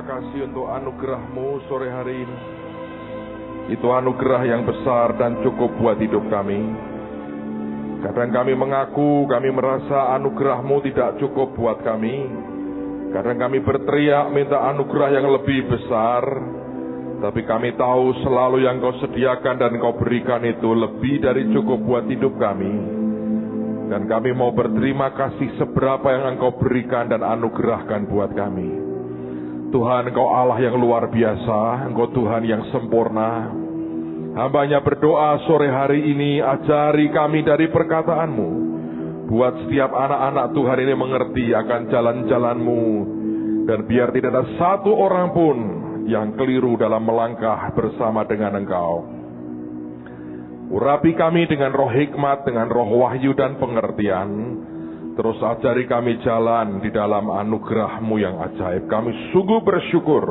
kasih untuk anugerah-Mu sore hari ini. Itu anugerah yang besar dan cukup buat hidup kami. Kadang kami mengaku, kami merasa anugerah-Mu tidak cukup buat kami. Kadang kami berteriak minta anugerah yang lebih besar. Tapi kami tahu selalu yang Kau sediakan dan Kau berikan itu lebih dari cukup buat hidup kami. Dan kami mau berterima kasih seberapa yang Engkau berikan dan anugerahkan buat kami. Tuhan, Engkau Allah yang luar biasa, Engkau Tuhan yang sempurna. Hamba-Nya berdoa sore hari ini, ajari kami dari perkataanmu. Buat setiap anak-anak Tuhan ini mengerti akan jalan-jalan-Mu. Dan biar tidak ada satu orang pun yang keliru dalam melangkah bersama dengan Engkau. Urapi kami dengan roh hikmat, dengan roh wahyu dan pengertian. Terus ajari kami jalan di dalam anugerah-Mu yang ajaib. Kami sungguh bersyukur.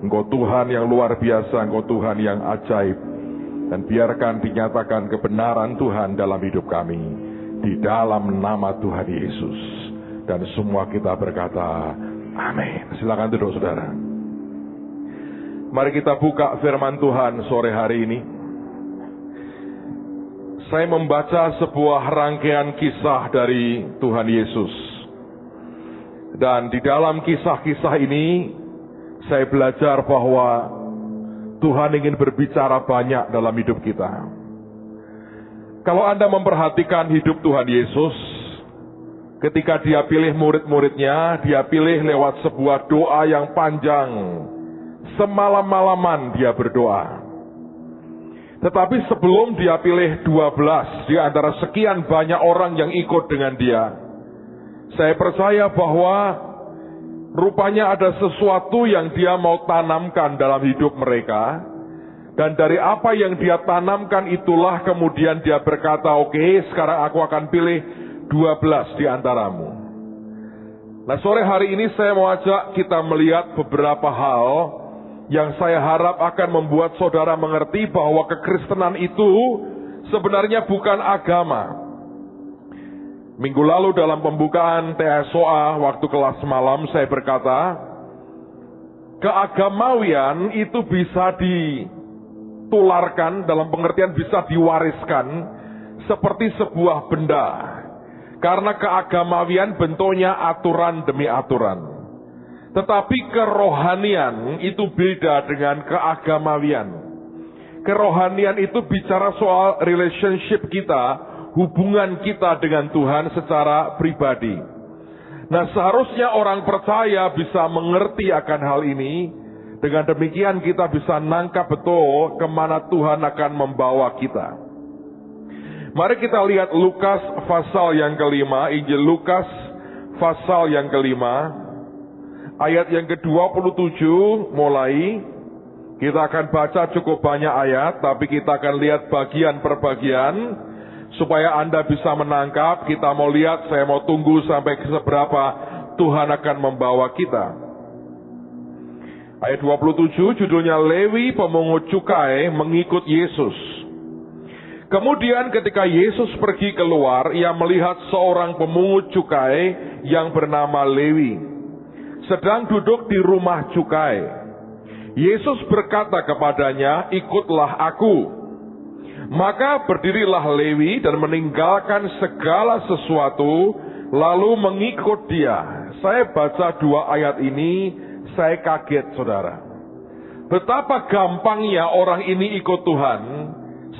Engkau Tuhan yang luar biasa, Engkau Tuhan yang ajaib. Dan biarkan dinyatakan kebenaran Tuhan dalam hidup kami. Di dalam nama Tuhan Yesus. Dan semua kita berkata, amin. Silakan duduk saudara. Mari kita buka firman Tuhan sore hari ini. Saya membaca sebuah rangkaian kisah dari Tuhan Yesus. Dan di dalam kisah-kisah ini, saya belajar bahwa Tuhan ingin berbicara banyak dalam hidup kita. Kalau Anda memperhatikan hidup Tuhan Yesus, ketika Dia pilih murid-muridnya, Dia pilih lewat sebuah doa yang panjang. Semalam-malaman Dia berdoa. Tetapi sebelum Dia pilih 12 di antara sekian banyak orang yang ikut dengan Dia, saya percaya bahwa rupanya ada sesuatu yang Dia mau tanamkan dalam hidup mereka. Dan dari apa yang Dia tanamkan itulah kemudian Dia berkata, oke, sekarang aku akan pilih 12 di antaramu. Nah, sore hari ini saya mau ajak kita melihat beberapa hal yang saya harap akan membuat saudara mengerti bahwa kekristenan itu sebenarnya bukan agama. Minggu lalu dalam pembukaan TSOA waktu kelas malam saya berkata, keagamawian itu bisa ditularkan, dalam pengertian bisa diwariskan seperti sebuah benda. Karena keagamawian bentuknya aturan demi aturan. Tetapi kerohanian itu beda dengan keagamawian. Kerohanian itu bicara soal relationship kita, hubungan kita dengan Tuhan secara pribadi. Nah, seharusnya orang percaya bisa mengerti akan hal ini. Dengan demikian kita bisa nangkap betul kemana Tuhan akan membawa kita. Mari kita lihat Lukas pasal yang kelima, Injil Lukas pasal yang kelima. Ayat yang ke-27 mulai, kita akan baca cukup banyak ayat, tapi kita akan lihat bagian per bagian, supaya Anda bisa menangkap. Kita mau lihat, saya mau tunggu sampai seberapa Tuhan akan membawa kita. Ayat 27 judulnya Lewi pemungut cukai mengikut Yesus. Kemudian ketika Yesus pergi keluar, ia melihat seorang pemungut cukai yang bernama Lewi sedang duduk di rumah cukai. Yesus berkata kepadanya, ikutlah aku. Maka berdirilah Lewi dan meninggalkan segala sesuatu, lalu mengikut Dia. Saya baca dua ayat ini, saya kaget saudara. Betapa gampangnya orang ini ikut Tuhan,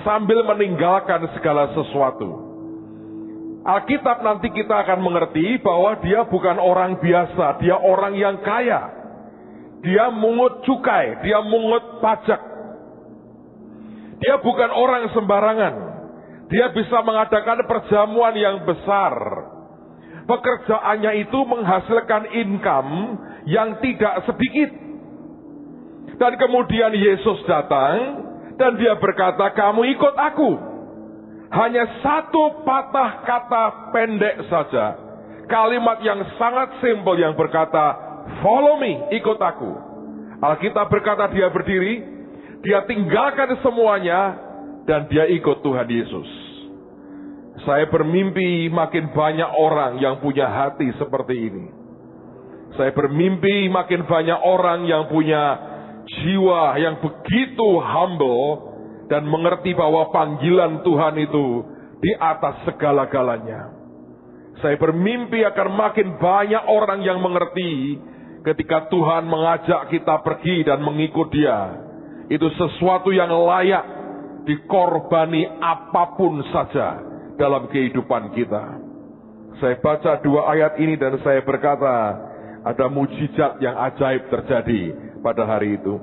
sambil meninggalkan segala sesuatu. Alkitab nanti kita akan mengerti bahwa dia bukan orang biasa, dia orang yang kaya. Dia mungut cukai, dia mungut pajak. Dia bukan orang sembarangan. Dia bisa mengadakan perjamuan yang besar. Pekerjaannya itu menghasilkan income yang tidak sedikit. Dan kemudian Yesus datang dan Dia berkata, kamu ikut aku. Hanya satu patah kata pendek saja. Kalimat yang sangat simpel yang berkata, follow me, ikut aku. Alkitab berkata Dia berdiri, Dia tinggalkan semuanya, dan Dia ikut Tuhan Yesus. Saya bermimpi makin banyak orang yang punya hati seperti ini. Saya bermimpi makin banyak orang yang punya jiwa yang begitu humble dan mengerti bahwa panggilan Tuhan itu di atas segala-galanya. Saya bermimpi akan makin banyak orang yang mengerti ketika Tuhan mengajak kita pergi dan mengikut Dia. Itu sesuatu yang layak dikorbani apapun saja dalam kehidupan kita. Saya baca 2 ayat ini dan saya berkata, ada mujizat yang ajaib terjadi pada hari itu.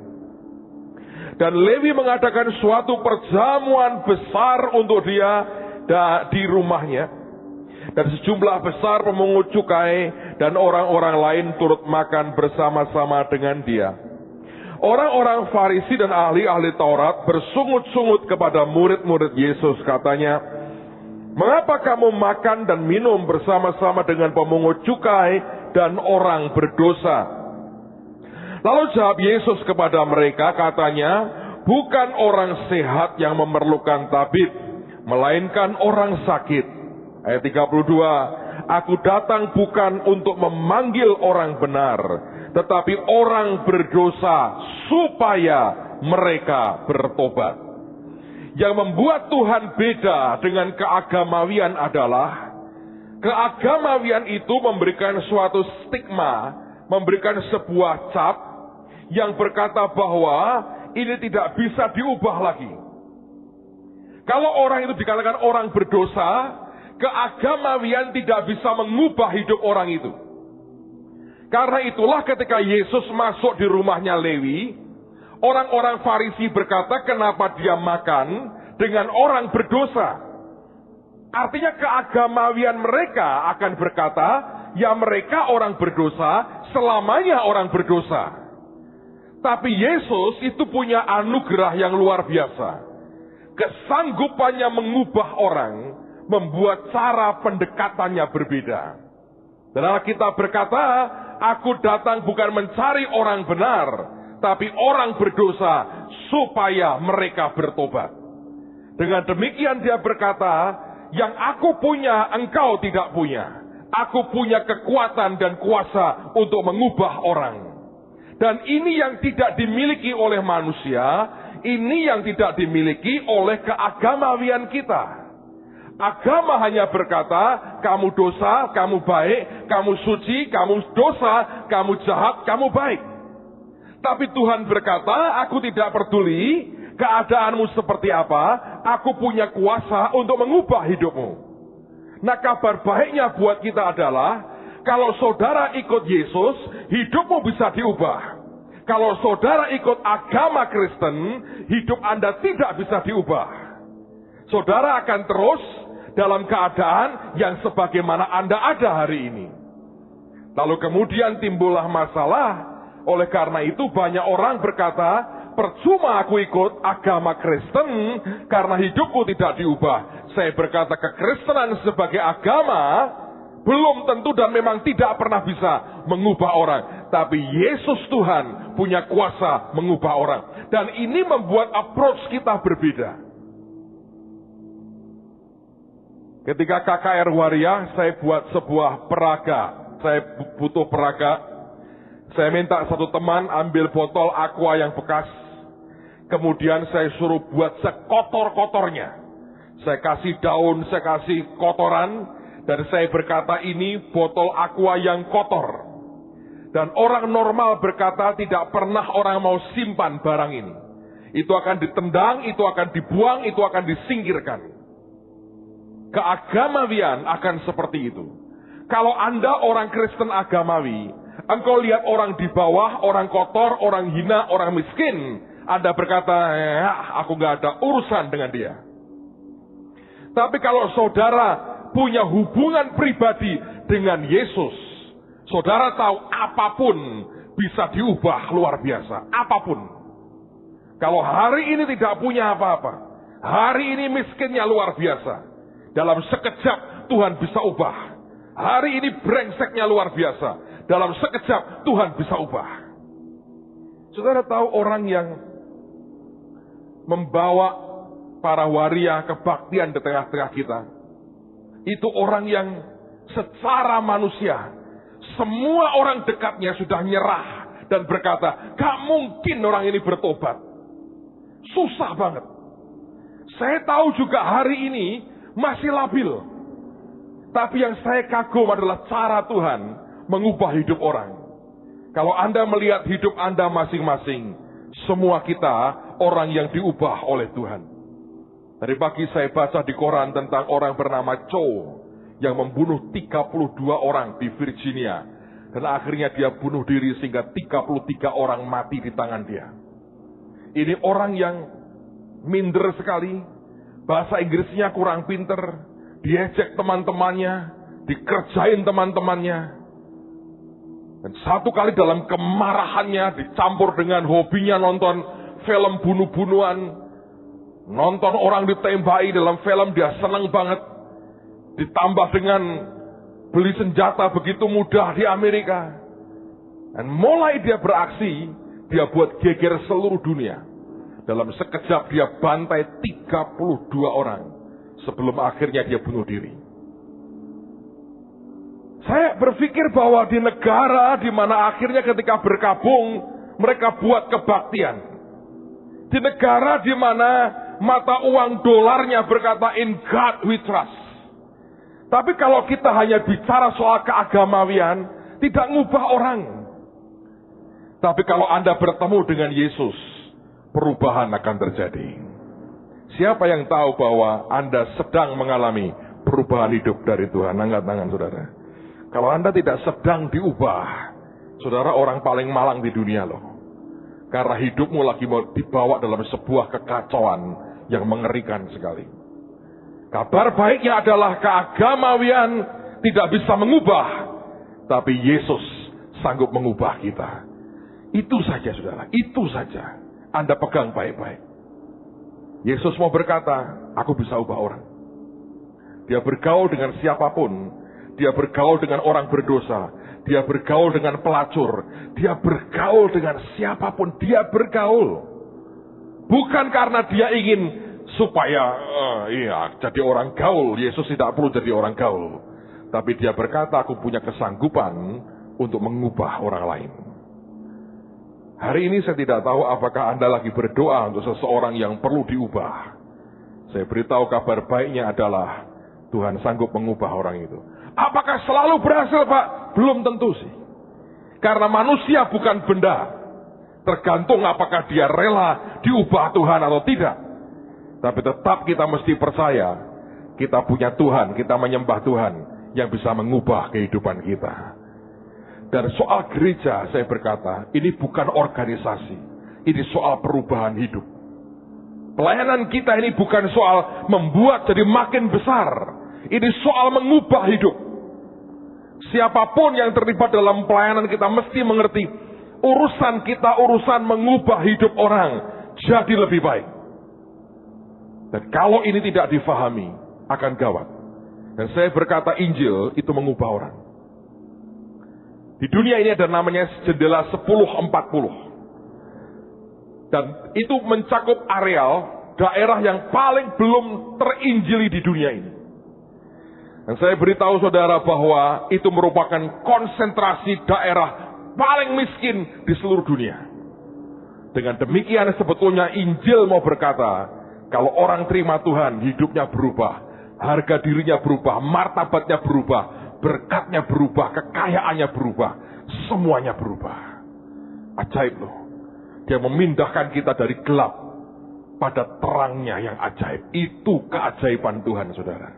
Dan Lewi mengadakan suatu perjamuan besar untuk dia di rumahnya. Dan sejumlah besar pemungut cukai dan orang-orang lain turut makan bersama-sama dengan dia. Orang-orang Farisi dan ahli-ahli Taurat bersungut-sungut kepada murid-murid Yesus, katanya, "Mengapa kamu makan dan minum bersama-sama dengan pemungut cukai dan orang berdosa?" Lalu jawab Yesus kepada mereka, katanya, "Bukan orang sehat yang memerlukan tabib, melainkan orang sakit." Ayat 32, "Aku datang bukan untuk memanggil orang benar, tetapi orang berdosa supaya mereka bertobat." Yang membuat Tuhan beda dengan keagamawian adalah keagamawian itu memberikan suatu stigma, memberikan sebuah cap yang berkata bahwa ini tidak bisa diubah lagi. Kalau orang itu dikatakan orang berdosa, keagamawian tidak bisa mengubah hidup orang itu. Karena itulah ketika Yesus masuk di rumahnya Lewi, orang-orang Farisi berkata, "Kenapa dia makan dengan orang berdosa?" Artinya keagamawian mereka akan berkata, ya mereka orang berdosa, selamanya orang berdosa. Tapi Yesus itu punya anugerah yang luar biasa. Kesanggupannya mengubah orang, membuat cara pendekatannya berbeda. Dan Alkitab berkata, "Aku datang bukan mencari orang benar, tapi orang berdosa supaya mereka bertobat." Dengan demikian dia berkata, yang aku punya engkau tidak punya. Aku punya kekuatan dan kuasa untuk mengubah orang. Dan ini yang tidak dimiliki oleh manusia, ini yang tidak dimiliki oleh keagamawian kita. Agama hanya berkata, kamu dosa, kamu baik, kamu suci, kamu dosa, kamu jahat, kamu baik. Tapi Tuhan berkata, aku tidak peduli keadaanmu seperti apa, aku punya kuasa untuk mengubah hidupmu. Nah, kabar baiknya buat kita adalah, kalau saudara ikut Yesus, hidupmu bisa diubah. Kalau saudara ikut agama Kristen, hidup Anda tidak bisa diubah. Saudara akan terus dalam keadaan yang sebagaimana Anda ada hari ini. Lalu kemudian timbullah masalah. Oleh karena itu banyak orang berkata, percuma aku ikut agama Kristen karena hidupku tidak diubah. Saya berkata, kekristenan sebagai agama belum tentu dan memang tidak pernah bisa mengubah orang. Tapi Yesus Tuhan punya kuasa mengubah orang. Dan ini membuat approach kita berbeda. Ketika KKR Waria, saya buat sebuah peraga. Saya butuh peraga. Saya minta satu teman ambil botol aqua yang bekas. Kemudian saya suruh buat sekotor-kotornya. Saya kasih daun, saya kasih kotoran. Dan saya berkata, ini botol aqua yang kotor. Dan orang normal berkata, tidak pernah orang mau simpan barang ini. Itu akan ditendang, itu akan dibuang, itu akan disingkirkan. Keagamawian akan seperti itu. Kalau Anda orang Kristen agamawi, engkau lihat orang di bawah, orang kotor, orang hina, orang miskin, Anda berkata, aku gak ada urusan dengan dia. Tapi kalau saudara punya hubungan pribadi dengan Yesus, saudara tahu apapun bisa diubah luar biasa. Apapun. Kalau hari ini tidak punya apa-apa, hari ini miskinnya luar biasa, dalam sekejap Tuhan bisa ubah. Hari ini brengseknya luar biasa, dalam sekejap Tuhan bisa ubah. Saudara tahu orang yang membawa para waria kebaktian di tengah-tengah kita, itu orang yang secara manusia semua orang dekatnya sudah nyerah dan berkata, gak mungkin orang ini bertobat. Susah banget. Saya tahu juga hari ini masih labil. Tapi yang saya kagum adalah cara Tuhan mengubah hidup orang. Kalau Anda melihat hidup Anda masing-masing, semua kita orang yang diubah oleh Tuhan. Tadi pagi saya baca di koran tentang orang bernama Cho yang membunuh 32 orang di Virginia. Dan akhirnya dia bunuh diri sehingga 33 orang mati di tangan dia. Ini orang yang minder sekali, bahasa Inggrisnya kurang pinter, diejek teman-temannya, dikerjain teman-temannya. Dan satu kali dalam kemarahannya dicampur dengan hobinya nonton film bunuh-bunuhan, nonton orang ditembaki dalam film dia senang banget, ditambah dengan beli senjata begitu mudah di Amerika. Dan mulai dia beraksi, dia buat geger seluruh dunia. Dalam sekejap dia bantai 32 orang sebelum akhirnya dia bunuh diri. Saya berpikir bahwa di negara di mana akhirnya ketika berkabung mereka buat kebaktian. Di negara di mana mata uang dolarnya berkata in God we trust. Tapi kalau kita hanya bicara soal keagamawian, tidak ngubah orang. Tapi kalau Anda bertemu dengan Yesus, perubahan akan terjadi. Siapa yang tahu bahwa Anda sedang mengalami perubahan hidup dari Tuhan? Angkat tangan saudara. Kalau Anda tidak sedang diubah, saudara orang paling malang di dunia loh. Karena hidupmu lagi mau dibawa dalam sebuah kekacauan yang mengerikan sekali. Kabar baiknya adalah keagamawian tidak bisa mengubah, tapi Yesus sanggup mengubah kita. Itu saja saudara, itu saja. Anda pegang baik-baik. Yesus mau berkata, aku bisa ubah orang. Dia bergaul dengan siapapun, dia bergaul dengan orang berdosa, dia bergaul dengan pelacur, dia bergaul dengan siapapun, dia bergaul. Bukan karena dia ingin supaya jadi orang gaul. Yesus tidak perlu jadi orang gaul. Tapi dia berkata, aku punya kesanggupan untuk mengubah orang lain. Hari ini saya tidak tahu apakah Anda lagi berdoa untuk seseorang yang perlu diubah. Saya beritahu kabar baiknya adalah Tuhan sanggup mengubah orang itu. Apakah selalu berhasil, Pak? Belum tentu sih. Karena manusia bukan benda. Tergantung apakah dia rela diubah Tuhan atau tidak. Tapi tetap kita mesti percaya, kita punya Tuhan, kita menyembah Tuhan yang bisa mengubah kehidupan kita. Dan soal gereja, saya berkata, ini bukan organisasi, ini soal perubahan hidup. Pelayanan kita ini bukan soal membuat jadi makin besar, ini soal mengubah hidup. Siapapun yang terlibat dalam pelayanan kita mesti mengerti, urusan kita urusan mengubah hidup orang jadi lebih baik. Dan kalau ini tidak difahami, akan gawat. Dan saya berkata Injil itu mengubah orang. Di dunia ini ada namanya jendela 1040. Dan itu mencakup areal daerah yang paling belum terinjili di dunia ini. Dan saya beritahu saudara bahwa itu merupakan konsentrasi daerah paling miskin di seluruh dunia. Dengan demikian sebetulnya Injil mau berkata, kalau orang terima Tuhan, hidupnya berubah, harga dirinya berubah, martabatnya berubah, berkatnya berubah, kekayaannya berubah, semuanya berubah. Ajaib loh. Dia memindahkan kita dari gelap pada terangnya yang ajaib. Itu keajaiban Tuhan, saudara.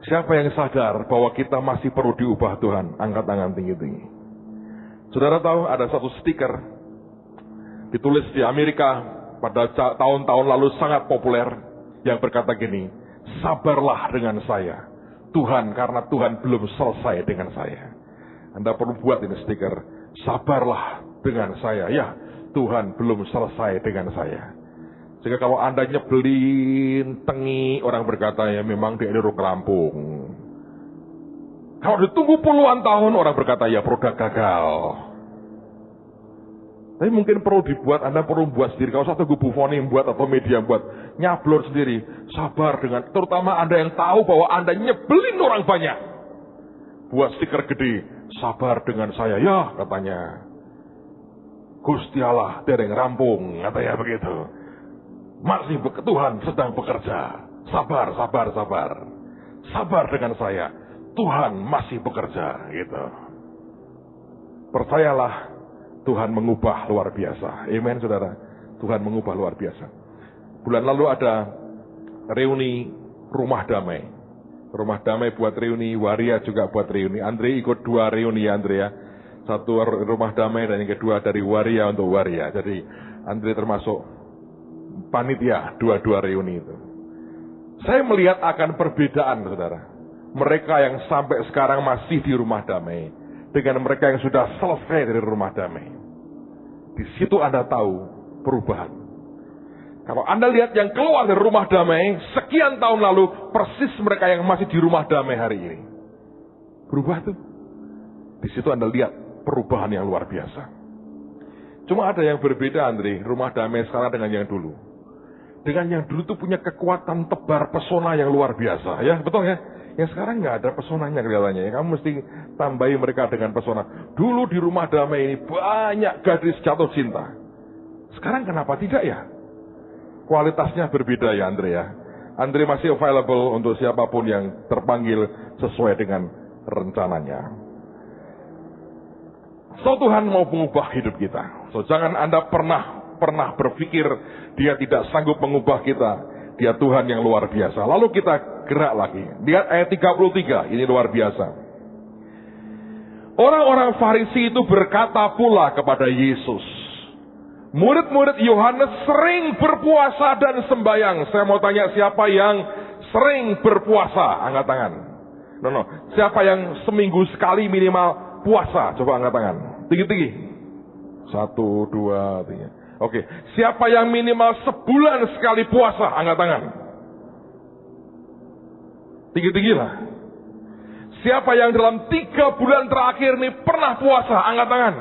Siapa yang sadar bahwa kita masih perlu diubah Tuhan? Angkat tangan tinggi-tinggi. Saudara tahu ada satu stiker ditulis di Amerika pada tahun-tahun lalu sangat populer yang berkata gini, sabarlah dengan saya, Tuhan, karena Tuhan belum selesai dengan saya. Anda perlu buat ini stiker, sabarlah dengan saya, ya Tuhan belum selesai dengan saya. Sehingga kalau Anda nyebelin, tengi, orang berkata ya memang dia ini orang Lampung. Kalau ditunggu puluhan tahun, orang berkata ya produk gagal. Tapi mungkin perlu dibuat, Anda perlu buat sendiri. Kalau satu Bu Foni buat atau media buat, nyablon sendiri. Sabar dengan, terutama Anda yang tahu bahwa Anda nyebelin orang banyak. buat stiker gede, sabar dengan saya ya katanya. Gusti Allah dereng rampung katanya begitu. Masih Tuhan sedang bekerja. Sabar, sabar, sabar. Sabar dengan saya. Tuhan masih bekerja gitu. Percayalah, Tuhan mengubah luar biasa. Amen, saudara. Tuhan mengubah luar biasa. Bulan lalu ada reuni rumah damai. Rumah damai buat reuni, Waria juga buat reuni. Andre ikut 2 reuni ya Andre ya. Satu rumah damai dan yang kedua dari Waria untuk Waria. Jadi Andre termasuk panitia 2 reuni itu. Saya melihat akan perbedaan saudara. Mereka yang sampai sekarang masih di rumah damai dengan mereka yang sudah selesai dari rumah damai. Di situ Anda tahu perubahan. Kalau Anda lihat yang keluar dari rumah damai sekian tahun lalu, persis mereka yang masih di rumah damai hari ini. Berubah tuh. Di situ Anda lihat perubahan yang luar biasa. Cuma ada yang berbeda Andre, rumah damai sekarang dengan yang dulu. Dengan yang dulu tuh punya kekuatan tebar pesona yang luar biasa, ya betul ya? Yang sekarang nggak ada pesonanya kelihatannya. Ya. Kamu mesti tambahi mereka dengan pesona. Dulu di rumah damai ini banyak gadis jatuh cinta. Sekarang kenapa tidak ya? Kualitasnya berbeda ya Andre ya. Andre masih available untuk siapapun yang terpanggil sesuai dengan rencananya. So Tuhan mau mengubah hidup kita. So jangan Anda pernah berpikir Dia tidak sanggup mengubah kita. Dia Tuhan yang luar biasa. Lalu kita gerak lagi. Lihat ayat 33, ini luar biasa. Orang-orang Farisi itu berkata pula kepada Yesus, murid-murid Yohanes sering berpuasa dan sembahyang. Saya mau tanya siapa yang sering berpuasa? Angkat tangan. No. Siapa yang seminggu sekali minimal puasa? Coba angkat tangan. Tinggi-tinggi. 1, 2, 3. Oke. Siapa yang minimal sebulan sekali puasa? Angkat tangan. Tinggi-tinggi lah. Siapa yang dalam 3 bulan terakhir ini pernah puasa? Angkat tangan.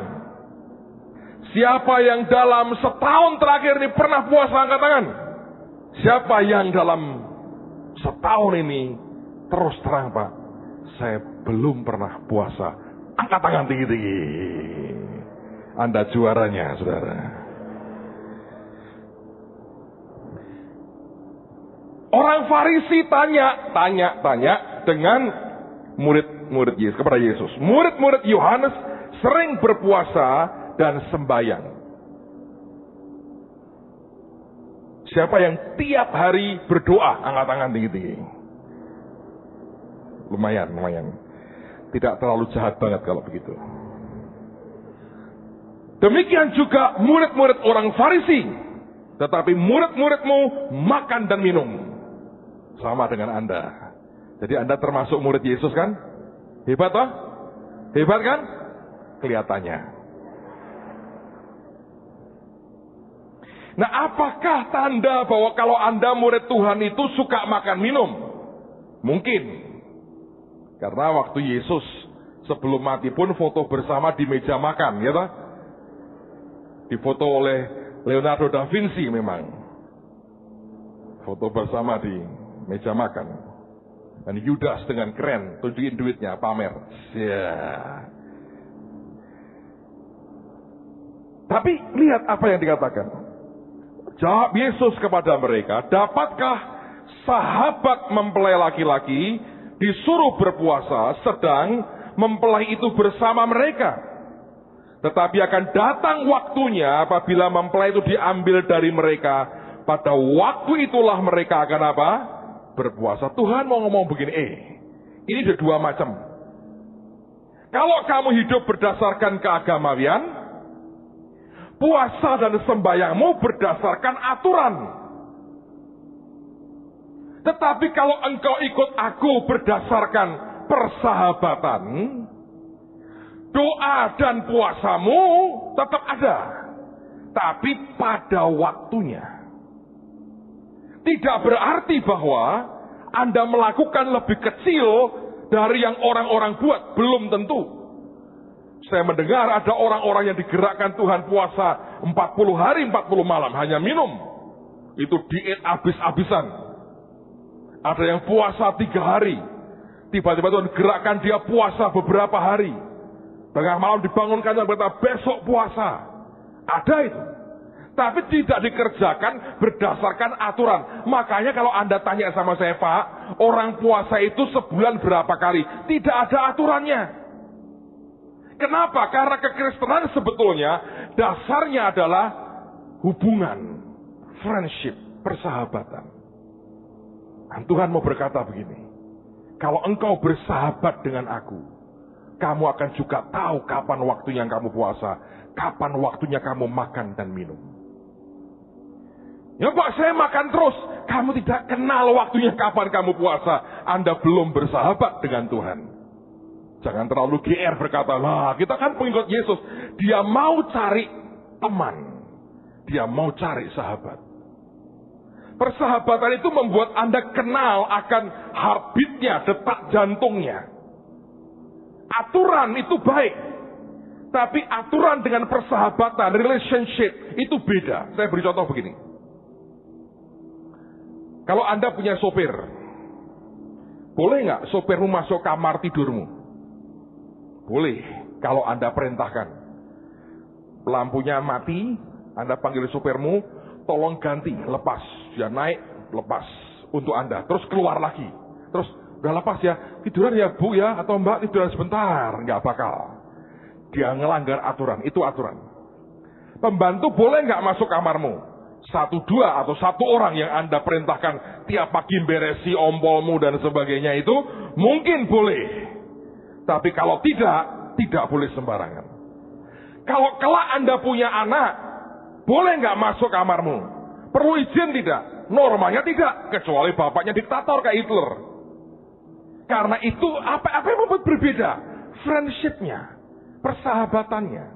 Siapa yang dalam setahun terakhir ini pernah puasa? Angkat tangan. Siapa yang dalam setahun ini terus terang Pak, saya belum pernah puasa? Angkat tangan tinggi-tinggi. Anda juaranya saudara. Orang Farisi tanya dengan murid-murid Yesus kepada Yesus. Murid-murid Yohanes sering berpuasa dan sembahyang. Siapa yang tiap hari berdoa? Angkat tangan tinggi-tinggi. Lumayan. Tidak terlalu jahat banget kalau begitu. Demikian juga murid-murid orang Farisi. Tetapi murid-muridmu makan dan minum. Sama dengan Anda. Jadi Anda termasuk murid Yesus kan? Hebat toh? Hebat kan? Kelihatannya. Nah, apakah tanda bahwa kalau Anda murid Tuhan itu suka makan minum? Mungkin. Karena waktu Yesus sebelum mati pun foto bersama di meja makan, ya toh? Difoto oleh Leonardo da Vinci memang. Foto bersama di meja makan. Dan Yudas dengan keren tunjukin duitnya, pamer. Tapi lihat apa yang dikatakan. Jawab Yesus kepada mereka, dapatkah sahabat mempelai laki-laki disuruh berpuasa sedang mempelai itu bersama mereka? Tetapi akan datang waktunya apabila mempelai itu diambil dari mereka. Pada waktu itulah mereka akan apa? Berpuasa. Tuhan mau ngomong begini, ini ada 2 macam. Kalau kamu hidup berdasarkan keagamawian, puasa dan sembahyangmu berdasarkan aturan. Tetapi kalau engkau ikut aku berdasarkan persahabatan, doa dan puasamu tetap ada. Tapi pada waktunya. Tidak berarti bahwa Anda melakukan lebih kecil dari yang orang-orang buat. Belum tentu. Saya mendengar ada orang-orang yang digerakkan Tuhan puasa 40 hari 40 malam. Hanya minum. Itu diet habis-habisan. Ada yang puasa 3 hari. Tiba-tiba Tuhan gerakkan dia puasa beberapa hari. Tengah malam dibangunkan dan berkata, besok puasa. Ada itu. Tapi tidak dikerjakan berdasarkan aturan. Makanya kalau Anda tanya sama saya, Pak, orang puasa itu sebulan berapa kali? Tidak ada aturannya. Kenapa? Karena kekristenan sebetulnya dasarnya adalah hubungan, friendship, persahabatan. Dan Tuhan mau berkata begini, kalau engkau bersahabat dengan aku, kamu akan juga tahu kapan waktunya kamu puasa, kapan waktunya kamu makan dan minum. Ya Pak, saya makan terus. Kamu tidak kenal waktunya kapan kamu puasa. Anda belum bersahabat dengan Tuhan. Jangan terlalu GR berkata, lah kita kan pengikut Yesus. Dia mau cari teman. Dia mau cari sahabat. Persahabatan itu membuat Anda kenal akan heartbeatnya, detak jantungnya. Aturan itu baik. Tapi aturan dengan persahabatan, relationship, itu beda. Saya beri contoh begini. Kalau Anda punya sopir, boleh nggak sopirmu masuk kamar tidurmu? Boleh, kalau Anda perintahkan. Lampunya mati, Anda panggil sopirmu, tolong ganti, lepas. Dia naik, lepas untuk Anda. Terus keluar lagi. Terus, udah lepas ya, tiduran ya Bu ya, atau Mbak tiduran sebentar. Nggak bakal. Dia ngelanggar aturan, itu aturan. Pembantu boleh nggak masuk kamarmu? 1, 2 atau 1 orang yang Anda perintahkan tiap pagi beresi ompolmu dan sebagainya itu mungkin boleh. Tapi kalau tidak boleh sembarangan. Kalau kelak Anda punya anak, boleh nggak masuk kamarmu? Perlu izin tidak? Normalnya tidak, kecuali bapaknya diktator kayak Hitler. Karena itu apa yang membuat berbeda? Friendship-nya, persahabatannya.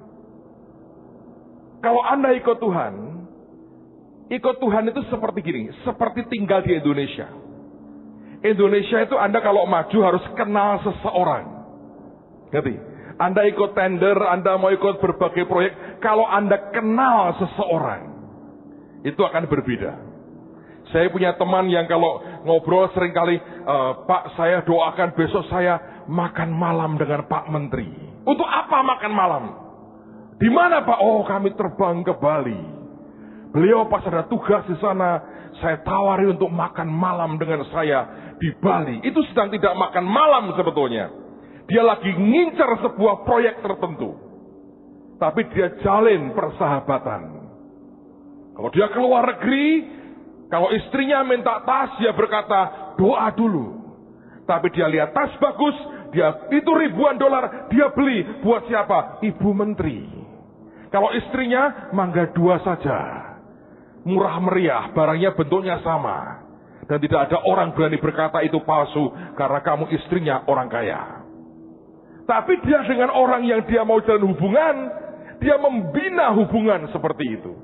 Kalau Anda ikut Tuhan itu seperti gini, seperti tinggal di Indonesia. Indonesia itu Anda kalau maju harus kenal seseorang. Ngerti? Anda ikut tender, Anda mau ikut berbagai proyek, kalau Anda kenal seseorang, itu akan berbeda. Saya punya teman yang kalau ngobrol seringkali, Pak saya doakan besok saya makan malam dengan Pak Menteri. Untuk apa makan malam? Di mana Pak? Oh kami terbang ke Bali. Beliau pas ada tugas di sana, saya tawari untuk makan malam dengan saya di Bali. Itu sedang tidak makan malam sebetulnya. Dia lagi ngincar sebuah proyek tertentu. Tapi dia jalin persahabatan. Kalau dia keluar negeri, kalau istrinya minta tas, dia berkata, doa dulu. Tapi dia lihat tas bagus, itu ribuan dolar, dia beli. Buat siapa? Ibu Menteri. Kalau istrinya, mangga 2 saja. Murah meriah, barangnya bentuknya sama. Dan tidak ada orang berani berkata itu palsu, karena kamu istrinya orang kaya. Tapi dia dengan orang yang dia mau jalan hubungan, dia membina hubungan seperti itu.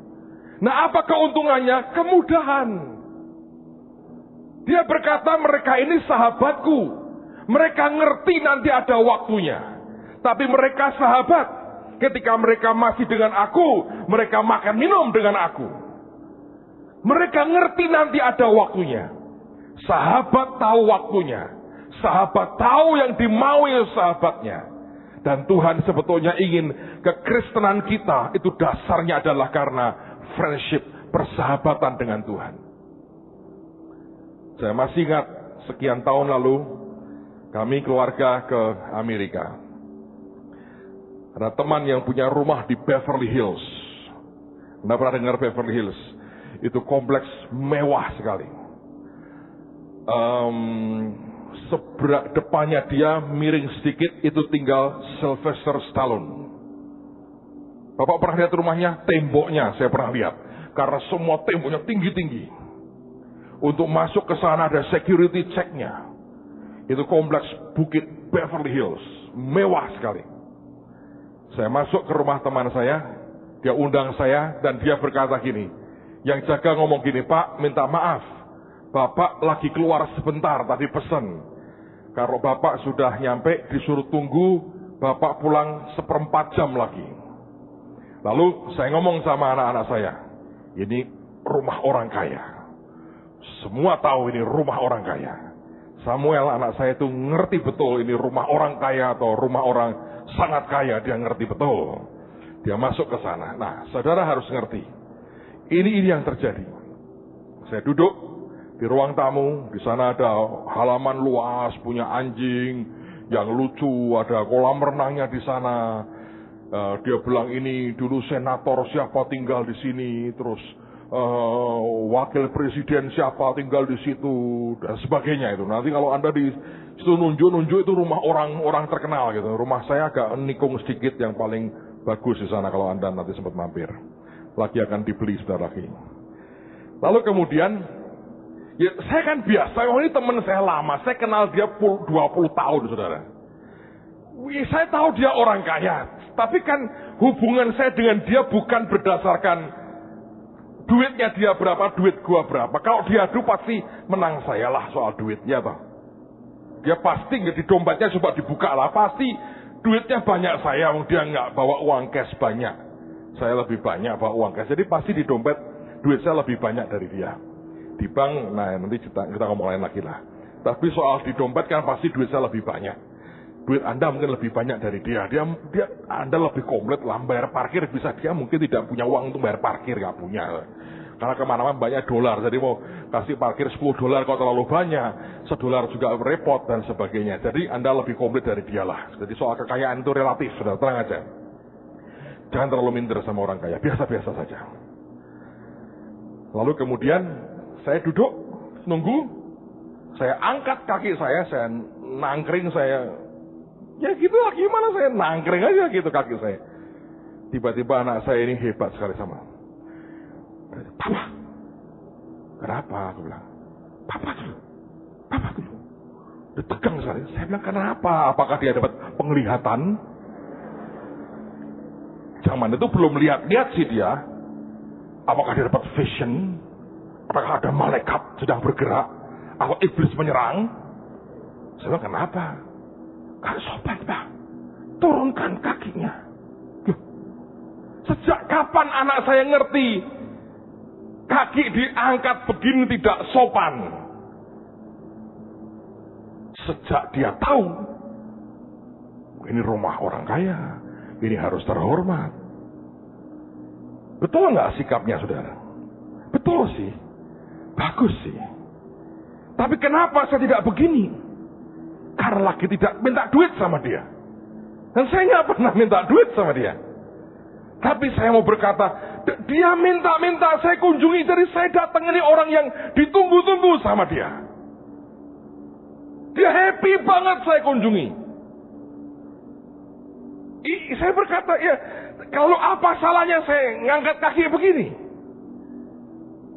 Nah apa keuntungannya? Kemudahan. Dia berkata mereka ini sahabatku. Mereka ngerti nanti ada waktunya. Tapi mereka sahabat. Ketika mereka masih dengan aku, mereka makan minum dengan aku. Mereka ngerti nanti ada waktunya. Sahabat tahu waktunya. Sahabat tahu yang dimaui sahabatnya. Dan Tuhan sebetulnya ingin kekristenan kita itu dasarnya adalah karena friendship, persahabatan dengan Tuhan. Saya masih ingat sekian tahun lalu kami keluarga ke Amerika. Ada teman yang punya rumah di Beverly Hills. Anda pernah dengar Beverly Hills? Itu kompleks mewah sekali. Sebelah depannya dia miring sedikit, itu tinggal Sylvester Stallone. Bapak pernah lihat rumahnya? Temboknya saya pernah lihat. Karena semua temboknya tinggi-tinggi. Untuk masuk ke sana ada security check-nya. Itu kompleks Bukit Beverly Hills. Mewah sekali. Saya masuk ke rumah teman saya. Dia undang saya dan dia berkata gini. Yang jaga ngomong gini, Pak minta maaf. Bapak lagi keluar sebentar tadi pesan. Kalau Bapak sudah nyampe disuruh tunggu. Bapak pulang 1/4 jam lagi. Lalu saya ngomong sama anak-anak saya. Ini rumah orang kaya. Semua tahu ini rumah orang kaya. Samuel anak saya itu ngerti betul ini rumah orang kaya atau rumah orang sangat kaya, dia ngerti betul. Dia masuk ke sana. Nah, saudara harus ngerti. Ini yang terjadi. Saya duduk di ruang tamu, di sana ada halaman luas, punya anjing yang lucu, ada kolam renangnya di sana. Dia bilang ini dulu senator siapa tinggal di sini, terus wakil presiden siapa tinggal di situ dan sebagainya itu. Nanti kalau Anda di situ nunjuk itu rumah orang terkenal gitu. Rumah saya agak nikung sedikit, yang paling bagus di sana kalau Anda nanti sempat mampir. Lagi akan dibeli sebentar lagi. Lalu kemudian ya saya kan biasa, ini teman saya lama, saya kenal dia 20 tahun, saudara. Saya tahu dia orang kaya, tapi kan hubungan saya dengan dia bukan berdasarkan duitnya dia berapa, duit gua berapa. Kalau diadu pasti menang saya lah soal duitnya toh. Dia pasti nggak, di dompetnya coba dibuka lah, pasti duitnya banyak saya, dia nggak bawa uang cash banyak. Saya lebih banyak bawa uang cash, jadi pasti di dompet duit saya lebih banyak dari dia. Di bank, nah nanti kita ngomong lain lagi lah. Tapi soal di dompet kan pasti duit saya lebih banyak. Duit Anda mungkin lebih banyak dari dia. Anda lebih komplit lah, bayar parkir bisa, dia mungkin tidak punya uang untuk bayar parkir, nggak punya. Karena kemana-mana banyak dolar, jadi mau kasih parkir $10 kalau terlalu banyak, $1 juga repot dan sebagainya. Jadi Anda lebih komplit dari dia lah. Jadi soal kekayaan itu relatif, sudah tenang aja. Jangan terlalu minder sama orang kaya, biasa-biasa saja. Lalu kemudian saya duduk, nunggu, saya angkat kaki saya nangkring, ya gitu lah, gimana saya nangkring aja gitu kaki saya. Tiba-tiba anak saya ini hebat sekali sama. Papa, kenapa? Aku bilang, Papa dulu. Dia tegang sekali. Saya bilang, kenapa? Apakah dia dapat penglihatan? Zaman itu belum lihat sih dia. Apakah dia dapat vision? Apakah ada malaikat sedang bergerak? Atau iblis menyerang? Saya bilang, kenapa? Kan sopan, Pak. Turunkan kakinya. Loh, sejak kapan anak saya ngerti kaki diangkat begini tidak sopan? Sejak dia tahu ini rumah orang kaya, ini harus terhormat. Betul nggak sikapnya, saudara? Betul sih. Bagus sih. Tapi kenapa saya tidak begini? Karena lagi tidak minta duit sama dia. Dan saya nggak pernah minta duit sama dia. Tapi saya mau berkata, dia minta-minta saya kunjungi. Jadi saya datang, ini orang yang ditunggu-tunggu sama dia. Dia happy banget saya kunjungi. Saya berkata, ya kalau apa salahnya saya ngangkat kaki begini?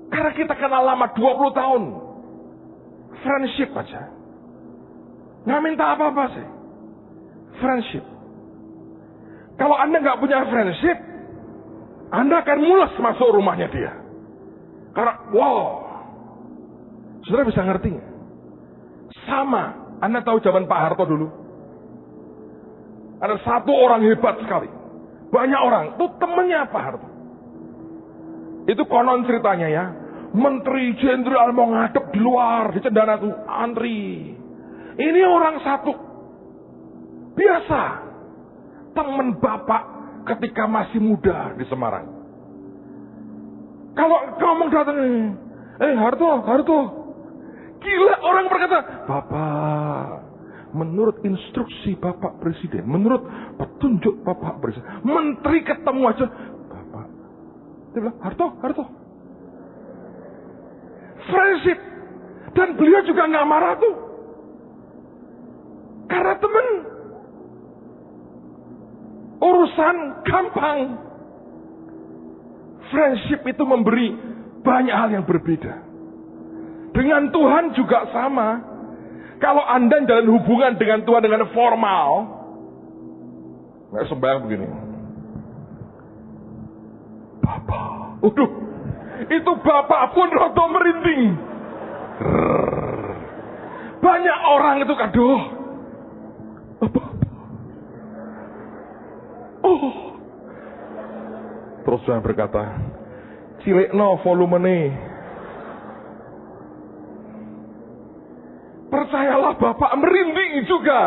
Karena kita kenal lama 20 tahun. Friendship aja. Nggak minta apa-apa sih. Friendship. Kalau Anda nggak punya friendship, Anda akan mules masuk rumahnya dia. Karena, wow. Saudara bisa ngerti nggak? Sama. Anda tahu zaman Pak Harto dulu? Ada satu orang hebat sekali. Banyak orang. Itu temennya Pak Harto. Itu konon ceritanya ya. Menteri Jenderal mau ngadep di luar, di cendana tuh antri. Ini orang satu. Biasa. Teman bapak ketika masih muda di Semarang. Kalau ngomong datang, Harto. Gila, orang berkata, Bapak, menurut instruksi Bapak Presiden, menurut petunjuk Bapak Presiden, menteri ketemu aja, Bapak. Dia bilang, Harto. Friendship. Dan beliau juga nggak marah tuh. Karena teman. Urusan gampang. Friendship itu memberi banyak hal yang berbeda. Dengan Tuhan juga sama. Kalau Anda jalan hubungan dengan Tuhan dengan formal, nggak sembahyang begini. Bapak, itu Bapak pun roto merinding. Banyak orang itu kaduh. Terus saya berkata, cilikno volumene. Percayalah Bapak merinding juga.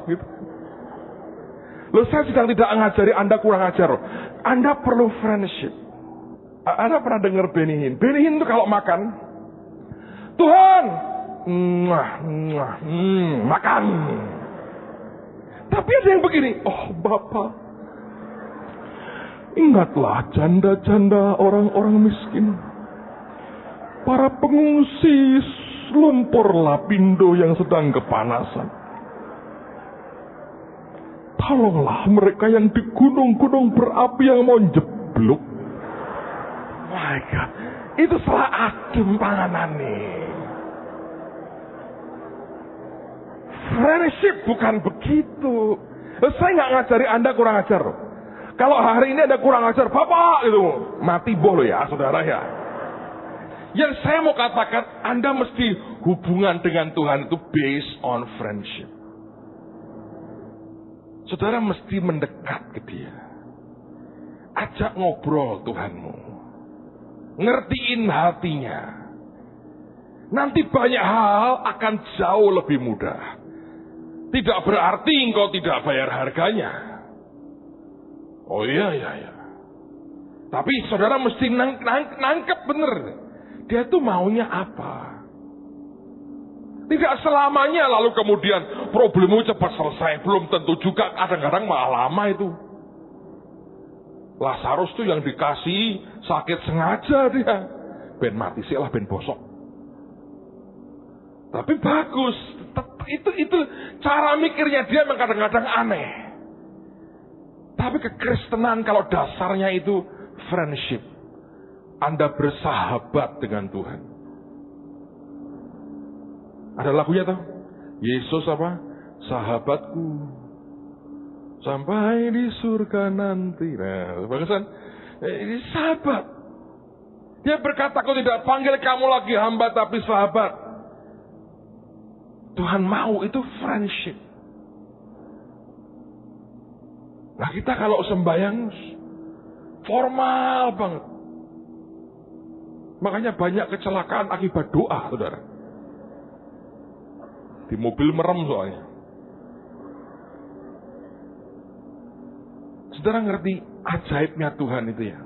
Gitu. Loh, saya sedang tidak mengajari Anda kurang ajar. Anda perlu friendship. Anda pernah dengar Benny Hinn? Benny Hinn itu kalau makan, Tuhan, makan. Tapi ada yang begini, oh Bapak, ingatlah janda-janda orang-orang miskin, para pengungsi lumpur Lapindo yang sedang kepanasan. Tolonglah mereka yang di gunung-gunung berapi yang mau jeblok. My God, itu salah adem panganan nih. Friendship bukan begitu. Saya nggak ngajari Anda kurang ajar. Kalau hari ini Anda kurang ajar, Bapak itu mati boh ya, saudara ya. Yang saya mau katakan, Anda mesti hubungan dengan Tuhan itu based on friendship. Saudara mesti mendekat ke Dia. Ajak ngobrol Tuhanmu. Ngertiin hatinya. Nanti banyak hal akan jauh lebih mudah. Tidak berarti engkau tidak bayar harganya. Oh iya. Tapi saudara mesti nangkep bener. Dia tuh maunya apa? Tidak selamanya lalu kemudian problemmu cepat selesai. Belum tentu juga, kadang-kadang malah lama itu. Lazarus tuh yang dikasih sakit sengaja dia. Ben mati sih lah, ben bosok. Tapi bagus. Itu cara mikirnya dia memang kadang-kadang aneh. Tapi kekristenan kalau dasarnya itu friendship. Anda bersahabat dengan Tuhan. Ada lagunya tuh. Yesus apa? Sahabatku. Sampai di surga nanti. Nah, bagusan. Ini sahabat. Dia berkata, aku tidak panggil kamu lagi hamba tapi sahabat. Tuhan mau itu friendship. Nah kita kalau sembahyang formal banget. Makanya banyak kecelakaan akibat doa, saudara. Di mobil merem soalnya. Saudara ngerti ajaibnya Tuhan itu ya.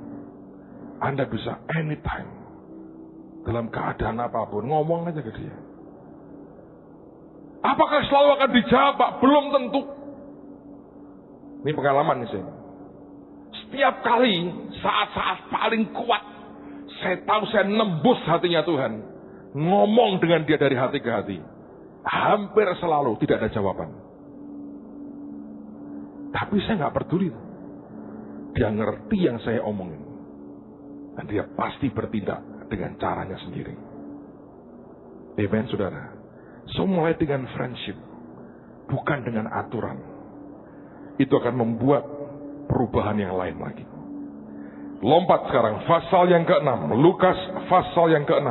Anda bisa anytime. Dalam keadaan apapun, ngomong aja ke Dia. Apakah selalu akan dijawab, Pak? Belum tentu. Ini pengalaman nih saya. Setiap kali saat-saat paling kuat, saya tahu saya nembus hatinya Tuhan. Ngomong dengan Dia dari hati ke hati. Hampir selalu tidak ada jawaban. Tapi saya nggak peduli. Dia ngerti yang saya omongin. Dan Dia pasti bertindak dengan caranya sendiri. Amen, saudara. So mulai dengan friendship. Bukan dengan aturan. Itu akan membuat perubahan yang lain lagi. Lompat sekarang, pasal yang ke-6. Lukas pasal yang ke-6.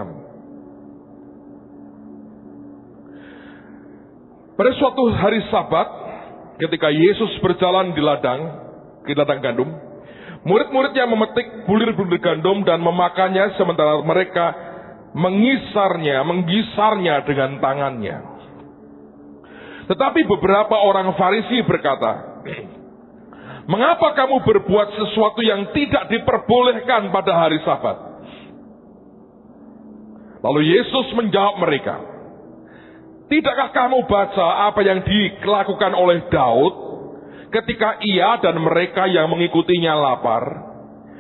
Pada suatu hari Sabat, ketika Yesus berjalan di ladang gandum, murid-muridnya memetik bulir-bulir gandum dan memakannya sementara mereka menggisarnya dengan tangannya. Tetapi beberapa orang Farisi berkata, mengapa kamu berbuat sesuatu yang tidak diperbolehkan pada hari Sabat? Lalu Yesus menjawab mereka, tidakkah kamu baca apa yang dilakukan oleh Daud ketika ia dan mereka yang mengikutinya lapar?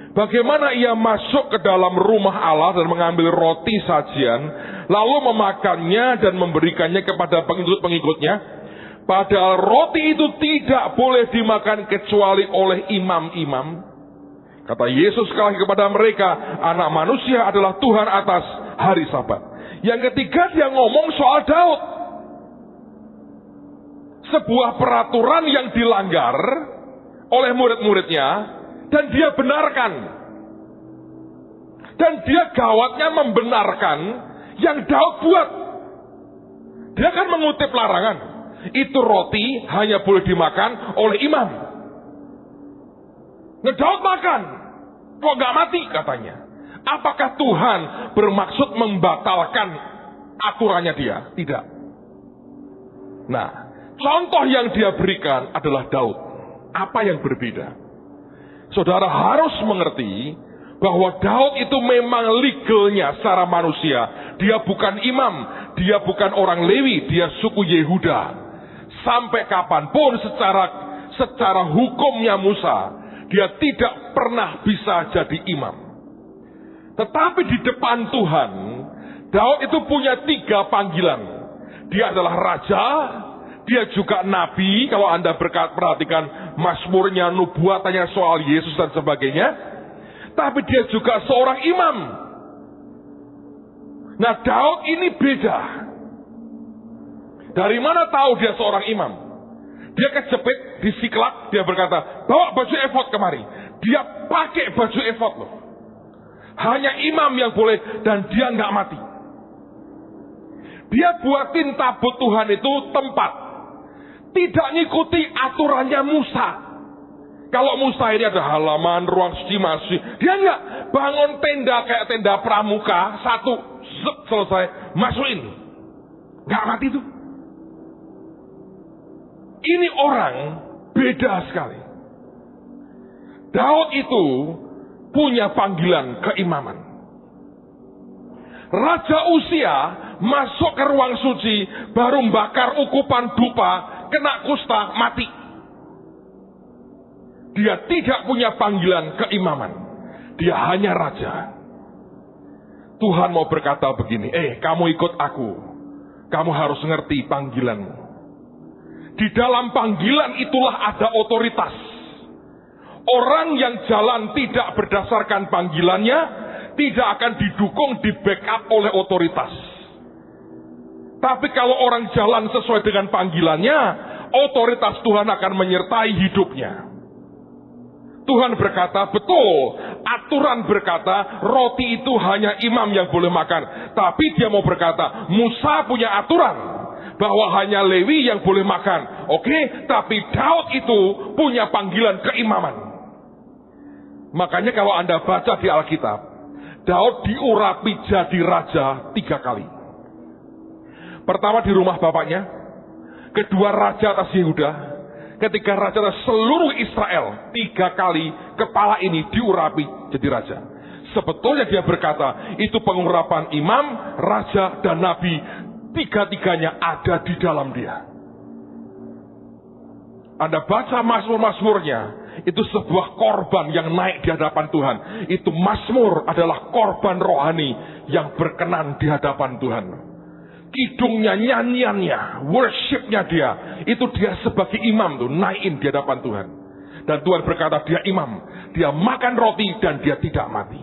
Bagaimana ia masuk ke dalam rumah Allah dan mengambil roti sajian, lalu memakannya dan memberikannya kepada pengikut-pengikutnya? Padahal roti itu tidak boleh dimakan kecuali oleh imam-imam. Kata Yesus sekali kepada mereka, Anak Manusia adalah Tuhan atas hari Sabat. Yang ketiga dia ngomong soal Daud. Sebuah peraturan yang dilanggar oleh murid-muridnya. Dan dia benarkan. Dan dia gawatnya membenarkan yang Daud buat. Dia kan mengutip larangan. Itu roti hanya boleh dimakan oleh imam. Nah Daud makan. Kok gak mati katanya. Apakah Tuhan bermaksud membatalkan aturannya dia? Tidak. Nah, contoh yang dia berikan adalah Daud. Apa yang berbeda? Saudara harus mengerti bahwa Daud itu memang legalnya secara manusia. Dia bukan imam, dia bukan orang Lewi, dia suku Yehuda. Sampai kapanpun secara hukumnya Musa, dia tidak pernah bisa jadi imam. Tetapi di depan Tuhan, Daud itu punya 3 panggilan. Dia adalah raja, dia juga nabi, kalau Anda perhatikan mazmurnya, nubuatannya soal Yesus dan sebagainya. Tapi dia juga seorang imam. Nah, Daud ini beda. Dari mana tahu dia seorang imam? Dia kejepit di Siklak, dia berkata, bawa baju efod kemari. Dia pakai baju efod loh. Hanya imam yang boleh, dan dia nggak mati. Dia buatin tabut Tuhan itu tempat. Tidak ngikuti aturannya Musa. Kalau Musa ini ada halaman, ruang suci masih. Dia nggak bangun tenda kayak tenda pramuka. Satu, selesai, masukin. Nggak mati itu. Ini orang beda sekali. Daud itu punya panggilan keimaman. Raja Uzia masuk ke ruang suci, baru membakar ukupan dupa, kena kusta, mati. Dia tidak punya panggilan keimaman. Dia hanya raja. Tuhan mau berkata begini, kamu ikut aku. Kamu harus ngerti panggilanmu. Di dalam panggilan itulah ada otoritas. Orang yang jalan tidak berdasarkan panggilannya, tidak akan didukung, di backup oleh otoritas. Tapi kalau orang jalan sesuai dengan panggilannya, otoritas Tuhan akan menyertai hidupnya. Tuhan berkata, betul, aturan berkata, roti itu hanya imam yang boleh makan. Tapi dia mau berkata, Musa punya aturan, bahwa hanya Lewi yang boleh makan. Oke, tapi Daud itu punya panggilan keimaman. Makanya kalau Anda baca di Alkitab, Daud diurapi jadi raja 3 kali. Pertama di rumah bapaknya, kedua raja atas Yehuda, ketika raja atas seluruh Israel. 3 kali kepala ini diurapi jadi raja. Sebetulnya dia berkata, itu pengurapan imam, raja, dan nabi. 3-tiganya ada di dalam dia. Anda baca mazmur-mazmurnya, itu sebuah korban yang naik di hadapan Tuhan. Itu mazmur adalah korban rohani yang berkenan di hadapan Tuhan. Kidungnya, nyanyiannya, worshipnya dia, itu dia sebagai imam tuh, naikin di hadapan Tuhan. Dan Tuhan berkata, dia imam, dia makan roti dan dia tidak mati.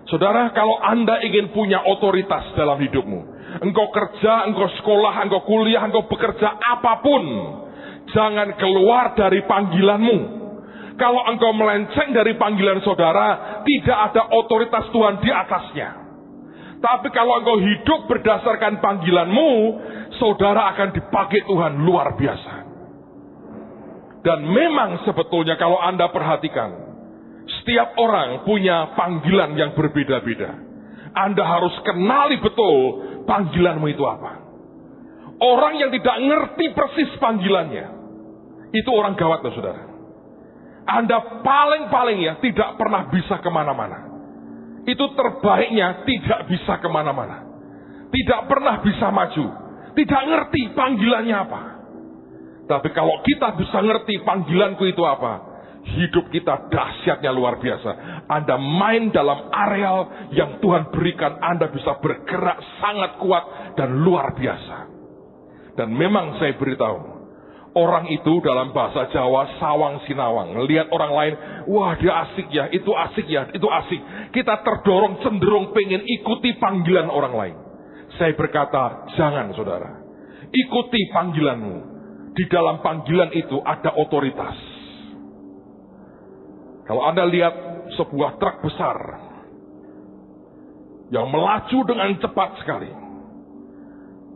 Saudara, kalau Anda ingin punya otoritas dalam hidupmu, engkau kerja, engkau sekolah, engkau kuliah, engkau bekerja, apapun, jangan keluar dari panggilanmu. Kalau engkau melenceng dari panggilan saudara, tidak ada otoritas Tuhan di atasnya. Tapi kalau engkau hidup berdasarkan panggilanmu, saudara akan dipakai Tuhan luar biasa. Dan memang sebetulnya kalau Anda perhatikan, setiap orang punya panggilan yang berbeda-beda. Anda harus kenali betul panggilanmu itu apa. Orang yang tidak ngerti persis panggilannya, itu orang gawat loh saudara. Anda paling-paling tidak pernah bisa kemana-mana. Itu terbaiknya tidak bisa kemana-mana. Tidak pernah bisa maju. Tidak ngerti panggilannya apa. Tapi kalau kita bisa ngerti panggilanku itu apa, hidup kita dahsyatnya luar biasa. Anda main dalam areal yang Tuhan berikan, Anda bisa bergerak sangat kuat dan luar biasa. Dan memang saya beritahu, orang itu dalam bahasa Jawa sawang sinawang. Ngelihat orang lain, wah dia asik ya, itu asik ya, itu asik. Kita terdorong cenderung pengen ikuti panggilan orang lain. Saya berkata, jangan saudara. Ikuti panggilanmu. Di dalam panggilan itu ada otoritas. Kalau Anda lihat sebuah truk besar yang melaju dengan cepat sekali,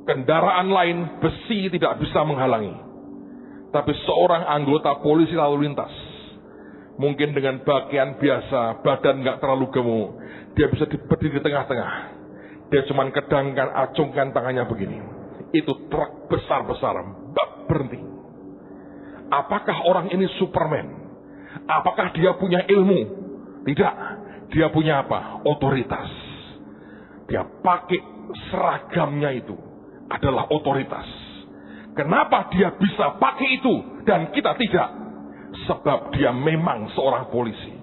kendaraan lain besi tidak bisa menghalangi. Tapi seorang anggota polisi lalu lintas, mungkin dengan pakaian biasa, badan nggak terlalu gemuk, dia bisa berdiri di tengah-tengah. Dia cuma kedangkan, acungkan tangannya begini. itu truk besar-besar berhenti. Apakah orang ini Superman? Apakah dia punya ilmu? Tidak. Dia punya apa? Otoritas. Dia pakai seragamnya itu adalah otoritas. Kenapa dia bisa pakai itu dan kita tidak? Sebab dia memang seorang polisi.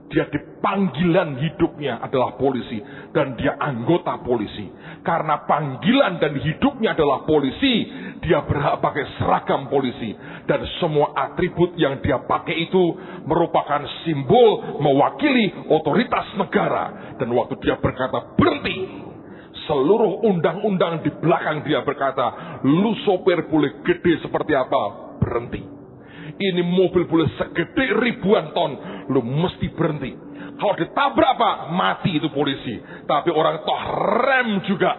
Dia dipanggilan hidupnya adalah polisi dan dia anggota polisi. Karena panggilan dan hidupnya adalah polisi, dia berhak pakai seragam polisi. Dan semua atribut yang dia pakai itu merupakan simbol mewakili otoritas negara. Dan waktu dia berkata berhenti, seluruh undang-undang di belakang dia berkata, lu sopir boleh gede seperti apa, berhenti. Ini mobil boleh segede ribuan ton, lu mesti berhenti. Kalau ditabrak Pak, mati itu polisi. Tapi orang toh rem juga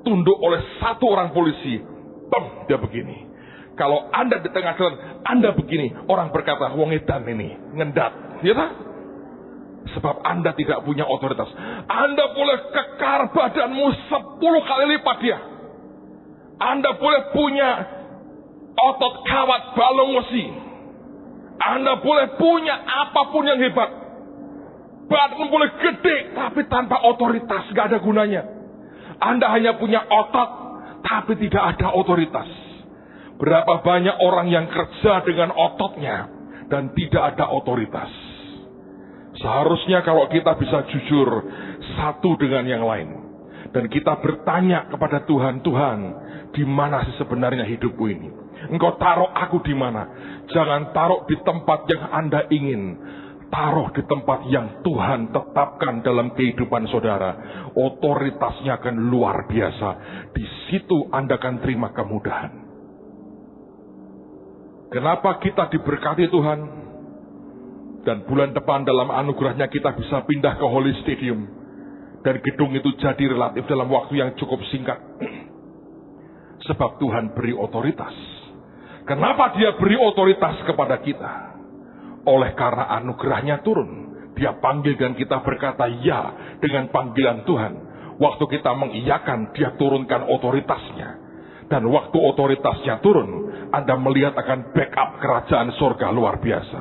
tunduk oleh satu orang polisi. Bam, dia begini. Kalau Anda di tengah jalan, Anda begini, orang berkata, wong edan ini, ngendat. Ya tak? Sebab Anda tidak punya otoritas. Anda boleh kekar badanmu 10 kali lipat dia. Anda boleh punya otot kawat balong besi. Anda boleh punya apapun yang hebat. Badan boleh gede, tapi tanpa otoritas gak ada gunanya. Anda hanya punya otot, tapi tidak ada otoritas. Berapa banyak orang yang kerja dengan ototnya dan tidak ada otoritas. Seharusnya kalau kita bisa jujur satu dengan yang lain, dan kita bertanya kepada Tuhan, Tuhan, di mana sih sebenarnya hidupku ini? Engkau taruh aku di mana? Jangan taruh di tempat yang Anda ingin. Taruh di tempat yang Tuhan tetapkan dalam kehidupan saudara. Otoritasnya akan luar biasa. Di situ Anda akan terima kemudahan. Kenapa kita diberkati Tuhan? Dan bulan depan dalam anugerahnya kita bisa pindah ke Holy Stadium. Dan gedung itu jadi relatif dalam waktu yang cukup singkat. Sebab Tuhan beri otoritas. Kenapa dia beri otoritas kepada kita? Oleh karena anugerahnya turun. Dia panggil dan kita berkata ya dengan panggilan Tuhan. Waktu kita mengiyakan, dia turunkan otoritasnya. Dan waktu otoritasnya turun, Anda melihat akan backup kerajaan surga luar biasa.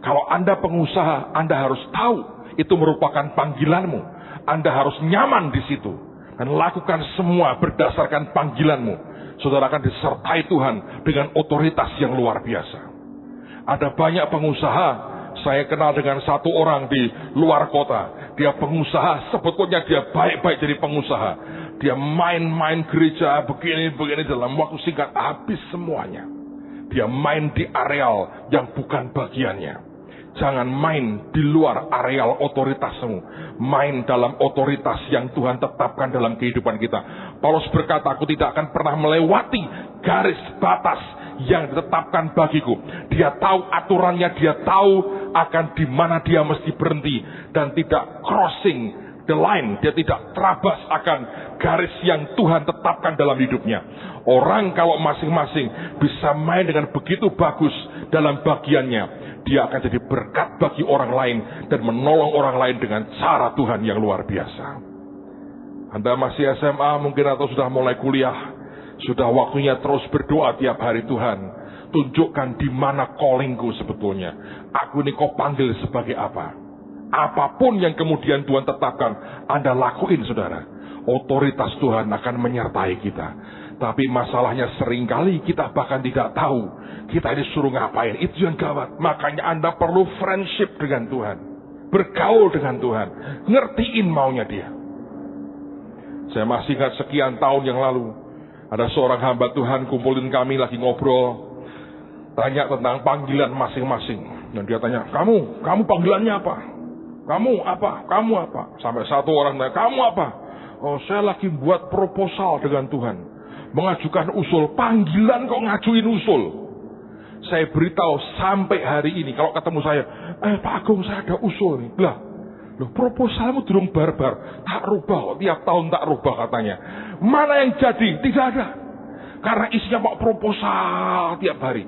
Kalau Anda pengusaha, Anda harus tahu itu merupakan panggilanmu. Anda harus nyaman di situ. Dan lakukan semua berdasarkan panggilanmu. Saudara akan disertai Tuhan dengan otoritas yang luar biasa. Ada banyak pengusaha, saya kenal dengan satu orang di luar kota. Dia pengusaha, sebetulnya dia baik-baik jadi pengusaha. Dia main-main gereja, begini-begini dalam waktu singkat habis semuanya. Dia main di areal yang bukan bagiannya. Jangan main di luar areal otoritasmu. Main dalam otoritas yang Tuhan tetapkan dalam kehidupan kita. Paulus berkata, aku tidak akan pernah melewati garis batas yang ditetapkan bagiku. Dia tahu aturannya, dia tahu akan di mana dia mesti berhenti. Dan tidak crossing the line. Dia tidak terabas akan garis yang Tuhan tetapkan dalam hidupnya. Orang kalau masing-masing bisa main dengan begitu bagus dalam bagiannya, dia akan jadi berkat bagi orang lain dan menolong orang lain dengan cara Tuhan yang luar biasa. Anda masih SMA mungkin atau sudah mulai kuliah, sudah waktunya terus berdoa tiap hari. Tuhan, tunjukkan di mana callingku sebetulnya. Aku ini kau panggil sebagai apa? Apapun yang kemudian Tuhan tetapkan, Anda lakuin saudara. Otoritas Tuhan akan menyertai kita. Tapi masalahnya seringkali kita bahkan tidak tahu kita ini suruh ngapain. Itu yang gawat. Makanya Anda perlu friendship dengan Tuhan. Bergaul dengan Tuhan. Ngertiin maunya dia. Saya masih ingat sekian tahun yang lalu. Ada seorang hamba Tuhan kumpulin kami lagi ngobrol. Tanya tentang panggilan masing-masing. Dan dia tanya, kamu panggilannya apa? Kamu apa? Kamu apa? Sampai satu orang tanya, kamu apa? Oh, saya lagi buat proposal dengan Tuhan. Mengajukan usul. Panggilan kok ngajuin usul? Saya beritahu sampai hari ini. Kalau ketemu saya, Pak Agung saya ada usul nih. Lah, loh proposalmu durung barbar. Tak rubah kok, tiap tahun tak rubah katanya. Mana yang jadi? Tidak ada. Karena isinya Pak proposal tiap hari.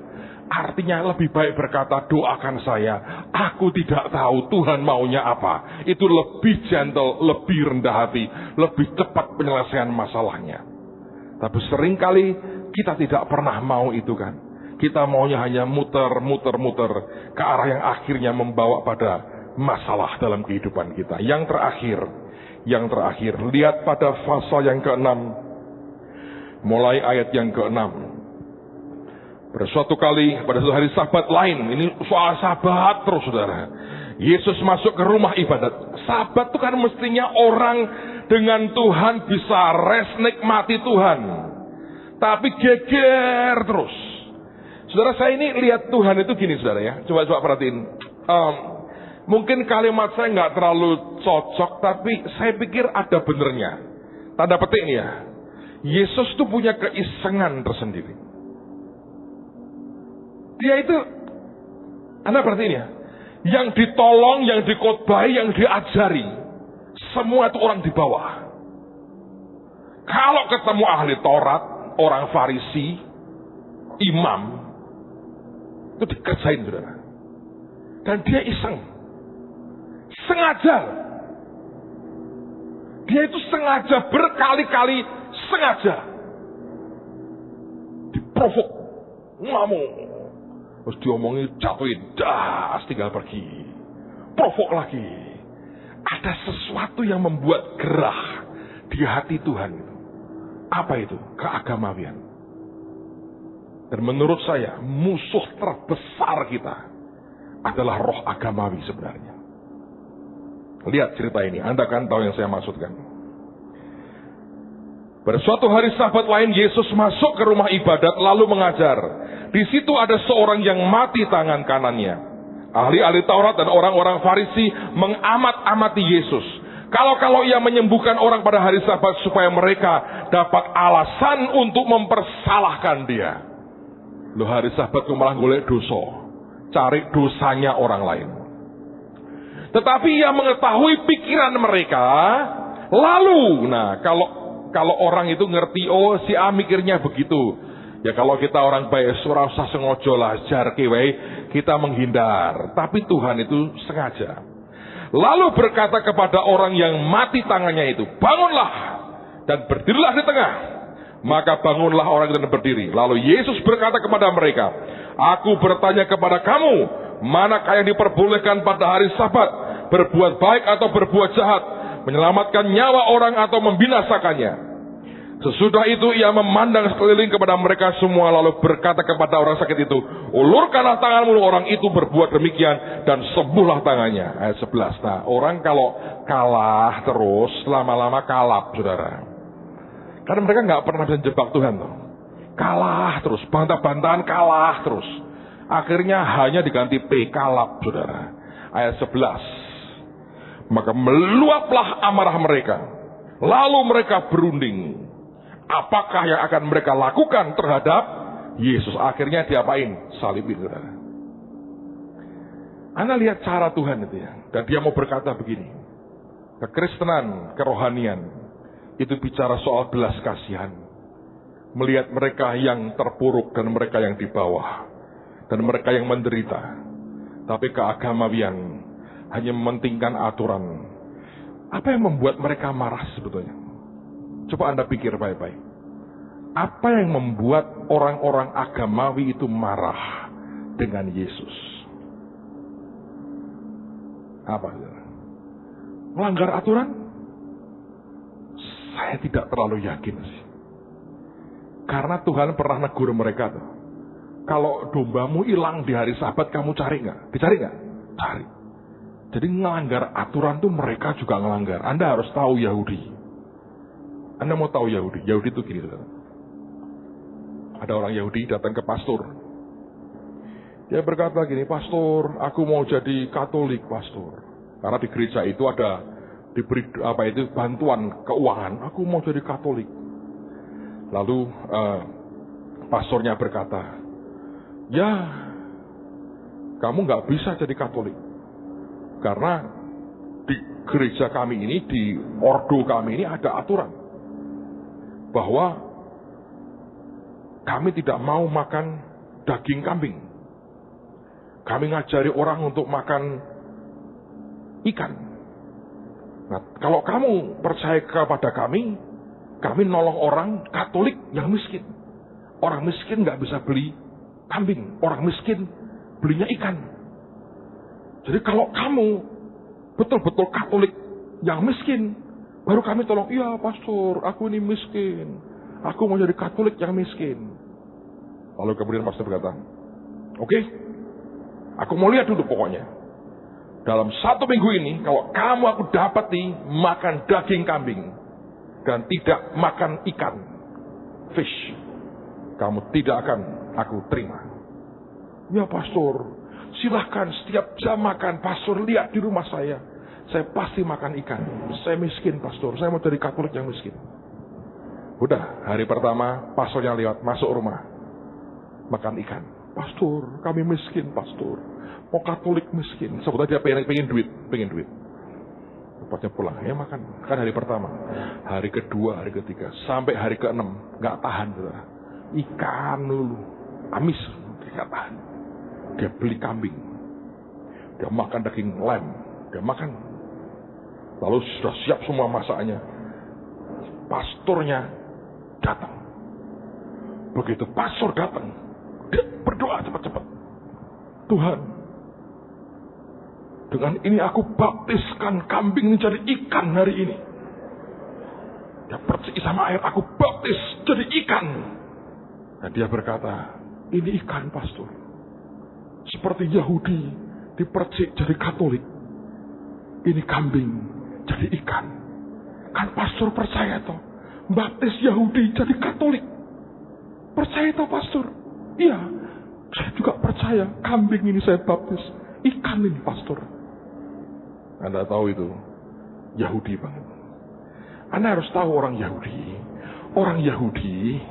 Artinya lebih baik berkata, doakan saya. Aku tidak tahu Tuhan maunya apa. Itu lebih gentle, lebih rendah hati, lebih cepat penyelesaian masalahnya. Tapi seringkali kita tidak pernah mau itu kan. Kita maunya hanya muter ke arah yang akhirnya membawa pada masalah dalam kehidupan kita. Yang terakhir, lihat pada pasal yang ke-6, mulai ayat yang ke-6. Pada suatu kali, pada suatu hari Sabat lain, ini soal Sabat terus saudara. Yesus masuk ke rumah ibadat. Sabat itu kan mestinya orang dengan Tuhan bisa rest, nikmati Tuhan. Tapi geger terus. Saudara, saya ini lihat Tuhan itu gini saudara ya. Coba perhatiin. Mungkin kalimat saya nggak terlalu cocok, tapi saya pikir ada benernya. Tanda petik nih ya. Yesus itu punya keisengan tersendiri. Dia itu, Anda perhatiin ya. Yang ditolong, yang dikotbahi, yang diajari, semua itu orang di bawah. Kalau ketemu ahli Taurat, orang Farisi, imam, itu dikerjain saudara. Dan dia iseng, sengaja. Dia itu sengaja, berkali-kali sengaja diprovok, ngamuk, terus diomongin, jatuhin, das, tinggal pergi, provok lagi. Ada sesuatu yang membuat gerah di hati Tuhan. Apa itu? Keagamawian. Dan menurut saya, musuh terbesar kita adalah roh agamawi sebenarnya. Lihat cerita ini, Anda kan tahu yang saya maksudkan. Pada suatu hari Sabat lain, Yesus masuk ke rumah ibadat lalu mengajar. Di situ ada seorang yang mati tangan kanannya. Ahli-ahli Taurat dan orang-orang Farisi mengamat-amati Yesus. Kalau ia menyembuhkan orang pada hari Sabat supaya mereka dapat alasan untuk mempersalahkan dia. Loh, hari Sabat itu malah golek dosa, cari dosanya orang lain. Tetapi ia mengetahui pikiran mereka. Lalu, kalau orang itu ngerti, oh si A mikirnya begitu. Ya kalau kita orang baik, ora usah sengaja lah, jar kiwai, kita menghindar. Tapi Tuhan itu sengaja. Lalu berkata kepada orang yang mati tangannya itu, bangunlah dan berdirilah di tengah. Maka bangunlah orang itu dan berdiri. Lalu Yesus berkata kepada mereka, aku bertanya kepada kamu, manakah yang diperbolehkan pada hari Sabat, berbuat baik atau berbuat jahat, menyelamatkan nyawa orang atau membinasakannya? Sesudah itu ia memandang sekeliling kepada mereka semua lalu berkata kepada orang sakit itu, ulurkanlah tanganmu. Orang itu berbuat demikian dan sembuhlah tangannya. Ayat 11. Nah, orang kalau kalah terus, lama-lama kalap, saudara. Karena mereka nggak pernah bisa jebak Tuhan tuh. Kalah terus, bantah-bantahan kalah terus. Akhirnya hanya diganti P, kalap, saudara. Ayat 11. Maka meluaplah amarah mereka. Lalu mereka berunding. Apakah yang akan mereka lakukan terhadap Yesus? Akhirnya diapain? Salibin, saudara. Anda lihat cara Tuhan itu ya. Dan dia mau berkata begini. Kekristenan, kerohanian, itu bicara soal belas kasihan. Melihat mereka yang terpuruk dan mereka yang di bawah. Dan mereka yang menderita. Tapi keagamawian hanya mementingkan aturan. Apa yang membuat mereka marah sebetulnya? Coba Anda pikir baik-baik. Apa yang membuat orang-orang agamawi itu marah dengan Yesus? Apa? Melanggar aturan? Saya tidak terlalu yakin sih. Karena Tuhan pernah negur mereka tuh. Kalau dombamu hilang di hari Sabat, kamu cari nggak? Dicari nggak? Cari. Jadi melanggar aturan tuh mereka juga melanggar. Anda harus tahu Yahudi. Anda mau tahu Yahudi? Yahudi itu gini, saudara. Ada orang Yahudi datang ke pastor. Dia berkata gini, pastor, aku mau jadi Katolik, pastor. Karena di gereja itu ada diberi bantuan keuangan. Aku mau jadi Katolik. Lalu pastornya berkata, ya, kamu nggak bisa jadi Katolik. Karena di gereja kami ini, di ordo kami ini ada aturan. Bahwa kami tidak mau makan daging kambing. Kami ngajari orang untuk makan ikan. Nah, kalau kamu percaya kepada kami, Kami nolong orang Katolik yang miskin. Orang miskin nggak bisa beli kambing. Orang miskin belinya ikan. Jadi kalau kamu betul-betul Katolik yang miskin, baru kami tolong. Iya pastor, aku ini miskin. Aku mau jadi Katolik yang miskin. Lalu kemudian pastor berkata, oke, aku mau lihat dulu pokoknya. Dalam 1 minggu ini, kalau kamu aku dapati makan daging kambing dan tidak makan ikan, fish, kamu tidak akan aku terima. Ya pastor, silahkan setiap jam makan. Pastor lihat di rumah saya pasti makan ikan. Saya miskin pastor, saya mau jadi Katolik yang miskin. Udah, hari pertama pastornya lewat, masuk rumah, makan ikan. Pastor, kami miskin pastor, mau Katolik miskin. Sebetulnya dia pengen duit. Lepasnya pulang, ya makan. Kan hari pertama, hari kedua, hari ketiga, sampai hari ke-6 nggak tahan, saudara. Ikan dulu, amis, dia nggak tahan. Dia beli kambing, dia makan daging lem, dia makan. Lalu sudah siap semua masaknya. Pastornya datang. Begitu pastor datang, dia berdoa cepat-cepat. Tuhan, dengan ini aku baptiskan kambing menjadi ikan hari ini. Dia percik sama air, aku baptis jadi ikan. Dan dia berkata, ini ikan pastor. Seperti Yahudi dipercik jadi Katolik. Ini kambing jadi ikan. Kan pastor percaya toh, baptis Yahudi jadi Katolik. Percaya toh pastor? Iya, saya juga percaya. Kambing ini saya baptis, ikan ini pastor. Anda tahu itu Yahudi banget. Anda harus tahu orang Yahudi. Orang Yahudi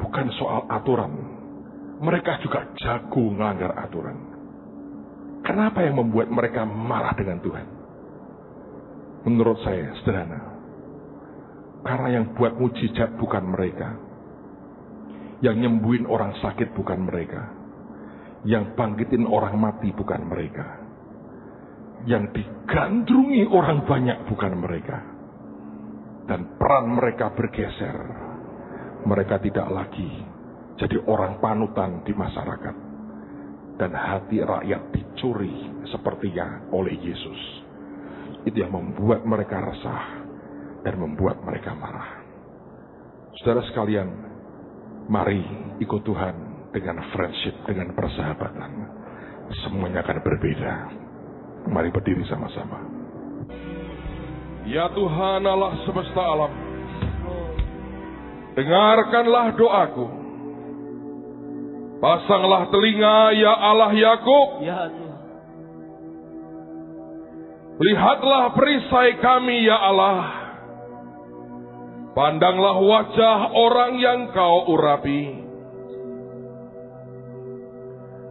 bukan soal aturan. Mereka juga jago melanggar aturan. Kenapa yang membuat mereka marah dengan Tuhan? Menurut saya sederhana. Karena yang buat mujizat bukan mereka. Yang nyembuhin orang sakit bukan mereka. Yang bangkitin orang mati bukan mereka. Yang digandrungi orang banyak bukan mereka. Dan peran mereka bergeser. Mereka tidak lagi jadi orang panutan di masyarakat. Dan hati rakyat dicuri sepertinya oleh Yesus. Itu yang membuat mereka resah dan membuat mereka marah. Saudara sekalian, mari ikut Tuhan dengan friendship, dengan persahabatan. Semuanya akan berbeda. Mari berdiri sama-sama. Ya Tuhan Allah semesta alam, dengarkanlah doaku. Pasanglah telinga ya Allah Yakub. Ya Tuhan. Lihatlah perisai kami ya Allah. Pandanglah wajah orang yang Kau urapi.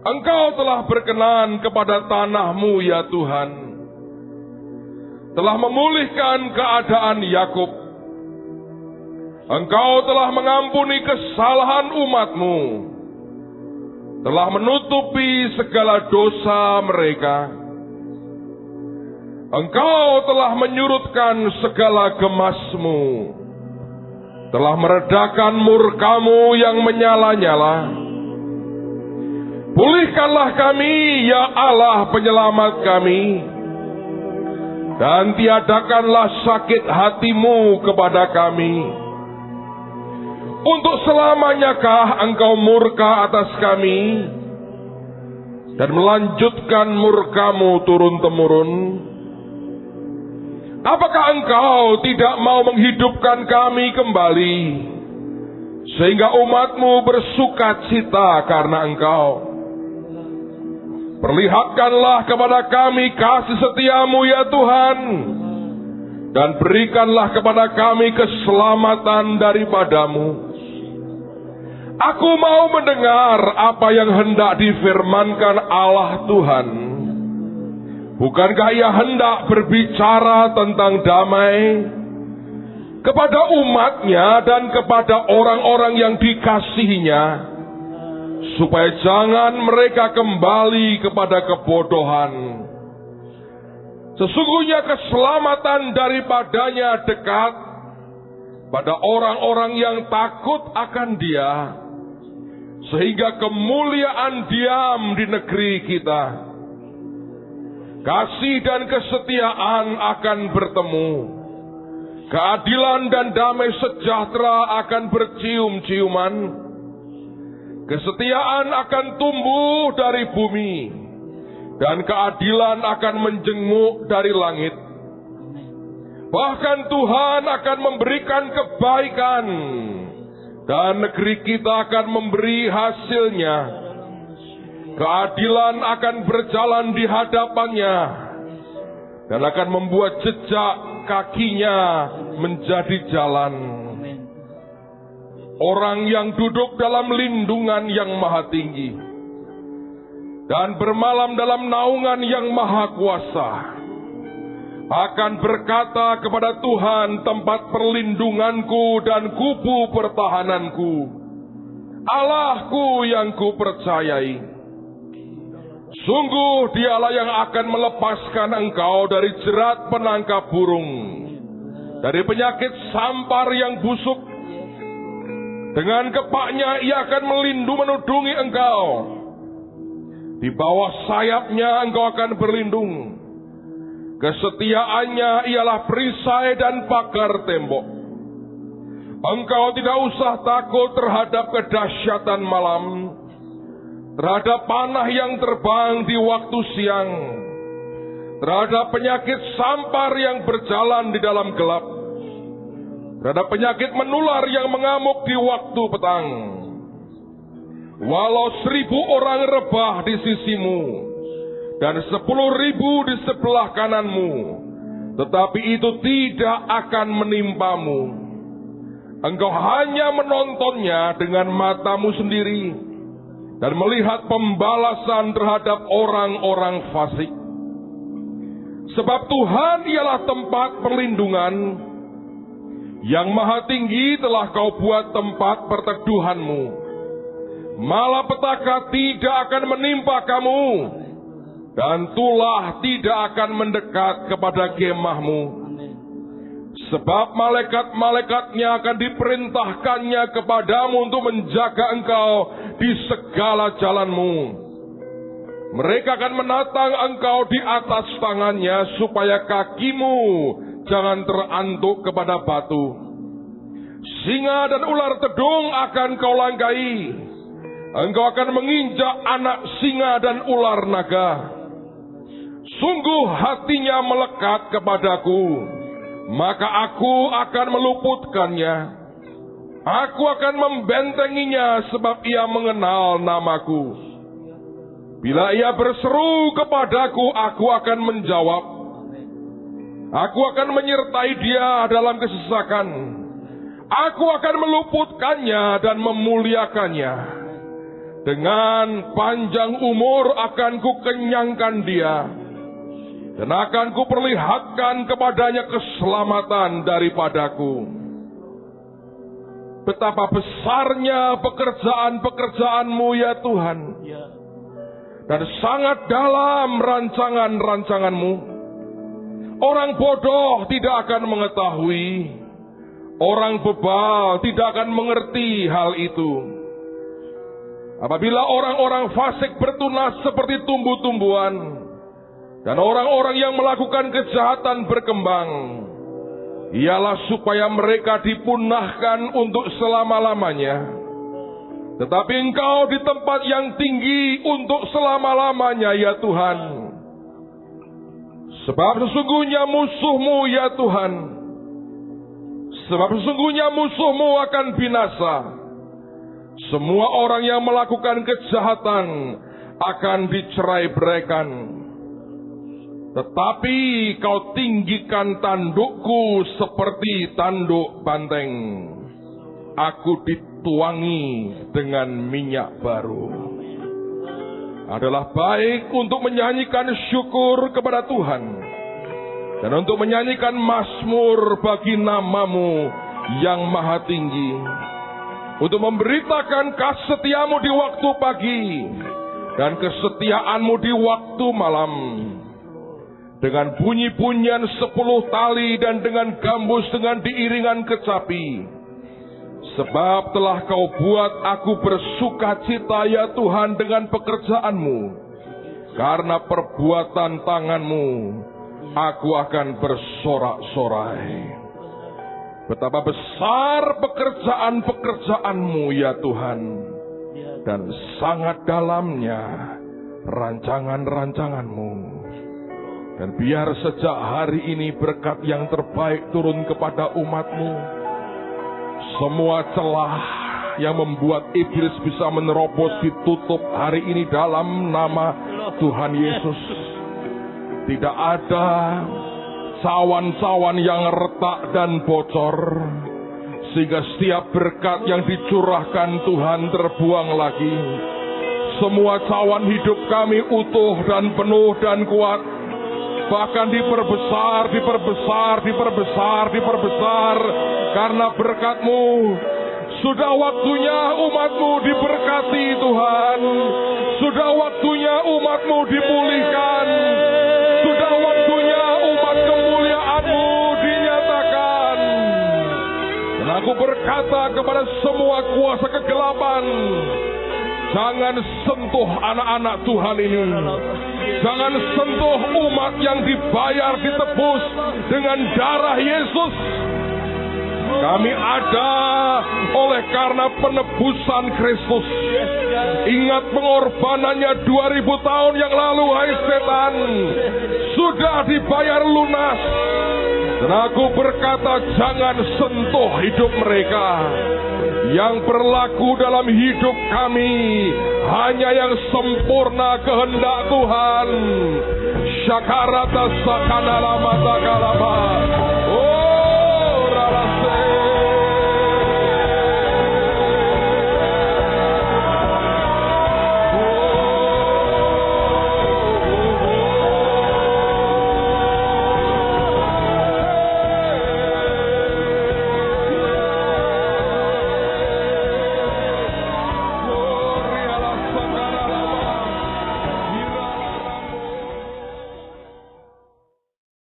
Engkau telah berkenan kepada tanah-Mu ya Tuhan. Telah memulihkan keadaan Yakub. Engkau telah mengampuni kesalahan umat-Mu. Telah menutupi segala dosa mereka. Engkau telah menyurutkan segala gemas-Mu. Telah meredakan murka-Mu yang menyala-nyala. Pulihkanlah kami, ya Allah penyelamat kami. Dan tiadakanlah sakit hati-Mu kepada kami. Untuk selamanyakah Engkau murka atas kami? Dan melanjutkan murka-Mu turun-temurun? Apakah Engkau tidak mau menghidupkan kami kembali? Sehingga umat-Mu bersukacita karena Engkau. Perlihatkanlah kepada kami kasih setia-Mu ya Tuhan. Dan berikanlah kepada kami keselamatan daripada-Mu. Aku mau mendengar apa yang hendak difirmankan Allah Tuhan. Bukankah Ia hendak berbicara tentang damai kepada umat-Nya dan kepada orang-orang yang dikasihi-Nya, supaya jangan mereka kembali kepada kebodohan. Sesungguhnya keselamatan daripadanya dekat, pada orang-orang yang takut akan Dia, sehingga kemuliaan diam di negeri kita. Kasih dan kesetiaan akan bertemu. Keadilan dan damai sejahtera akan bercium-ciuman. Kesetiaan akan tumbuh dari bumi, dan keadilan akan menjenguk dari langit. Bahkan Tuhan akan memberikan kebaikan, dan negeri kita akan memberi hasilnya. Keadilan akan berjalan di hadapannya, dan akan membuat jejak kakinya menjadi jalan. Orang yang duduk dalam lindungan yang maha tinggi dan bermalam dalam naungan yang maha kuasa akan berkata kepada Tuhan, tempat perlindunganku dan kubu pertahananku, Allahku yang kupercayai. Sungguh Dialah yang akan melepaskan engkau dari jerat penangkap burung, dari penyakit sampar yang busuk. Dengan kepaknya Ia akan menudungi engkau. Di bawah sayapnya engkau akan berlindung. Kesetiaannya ialah perisai dan pagar tembok. Engkau tidak usah takut terhadap kedahsyatan malam, terhadap panah yang terbang di waktu siang, terhadap penyakit sampar yang berjalan di dalam gelap, terhadap penyakit menular yang mengamuk di waktu petang. Walau 1.000 orang rebah di sisimu dan 10.000 di sebelah kananmu, tetapi itu tidak akan menimpamu. Engkau hanya menontonnya dengan matamu sendiri dan melihat pembalasan terhadap orang-orang fasik. Sebab Tuhan ialah tempat perlindungan. Yang maha tinggi telah kau buat tempat perteduhanmu. Malapetaka tidak akan menimpa kamu, dan tulah tidak akan mendekat kepada kemahmu. Sebab malaikat-malaikatnya akan diperintahkannya kepadamu untuk menjaga engkau di segala jalanmu. Mereka akan menatang engkau di atas tangannya, supaya kakimu jangan terantuk kepada batu. Singa dan ular tedung akan kau langkai. Engkau akan menginjak anak singa dan ular naga. Sungguh hatinya melekat kepadaku, maka aku akan meluputkannya. Aku akan membentenginya sebab ia mengenal namaku. Bila ia berseru kepadaku, aku akan menjawab. Aku akan menyertai dia dalam kesesakan. Aku akan meluputkannya dan memuliakannya. Dengan panjang umur akan kukenyangkan dia, dan akan kuperlihatkan kepadanya keselamatan daripadaku. Betapa besarnya pekerjaan-pekerjaanmu ya Tuhan, dan sangat dalam rancangan-rancanganmu. Orang bodoh tidak akan mengetahui, orang bebal tidak akan mengerti hal itu. Apabila orang-orang fasik bertunas seperti tumbuh-tumbuhan, dan orang-orang yang melakukan kejahatan berkembang, ialah supaya mereka dipunahkan untuk selama-lamanya. Tetapi engkau di tempat yang tinggi untuk selama-lamanya ya Tuhan. Sebab sesungguhnya musuhmu ya Tuhan, sebab sesungguhnya musuhmu akan binasa. Semua orang yang melakukan kejahatan akan dicerai-beraikan. Tetapi kau tinggikan tandukku seperti tanduk banteng. Aku dituangi dengan minyak baru. Adalah baik untuk menyanyikan syukur kepada Tuhan, dan untuk menyanyikan mazmur bagi namamu yang maha tinggi, untuk memberitakan kesetiamu di waktu pagi dan kesetiaanmu di waktu malam. dengan bunyi-bunyian 10 tali dan dengan gambus dengan diiringan kecapi. Sebab telah kau buat aku bersukacita ya Tuhan dengan pekerjaanmu. Karena perbuatan tanganmu aku akan bersorak-sorai. Betapa besar pekerjaan-pekerjaanmu ya Tuhan, dan sangat dalamnya rancangan-rancanganmu. Dan biar sejak hari ini berkat yang terbaik turun kepada umatmu. Semua celah yang membuat iblis bisa menerobos ditutup hari ini dalam nama Tuhan Yesus. Tidak ada cawan-cawan yang retak dan bocor, sehingga setiap berkat yang dicurahkan Tuhan terbuang lagi. Semua cawan hidup kami utuh dan penuh dan kuat, bahkan diperbesar, karena berkat-Mu. Sudah waktunya umat-Mu diberkati Tuhan. Sudah waktunya umat-Mu dipulihkan. Sudah waktunya umat kemuliaan-Mu dinyatakan. Dan aku berkata kepada semua kuasa kegelapan, jangan sentuh anak-anak Tuhan ini. Jangan sentuh umat yang dibayar, ditebus dengan darah Yesus. Kami ada oleh karena penebusan Kristus. Ingat pengorbanannya 2000 tahun yang lalu, hai setan. Sudah dibayar lunas. Dan aku berkata, jangan sentuh hidup mereka. Yang berlaku dalam hidup kami hanya yang sempurna kehendak Tuhan. Syakarata sakana lama sakalama.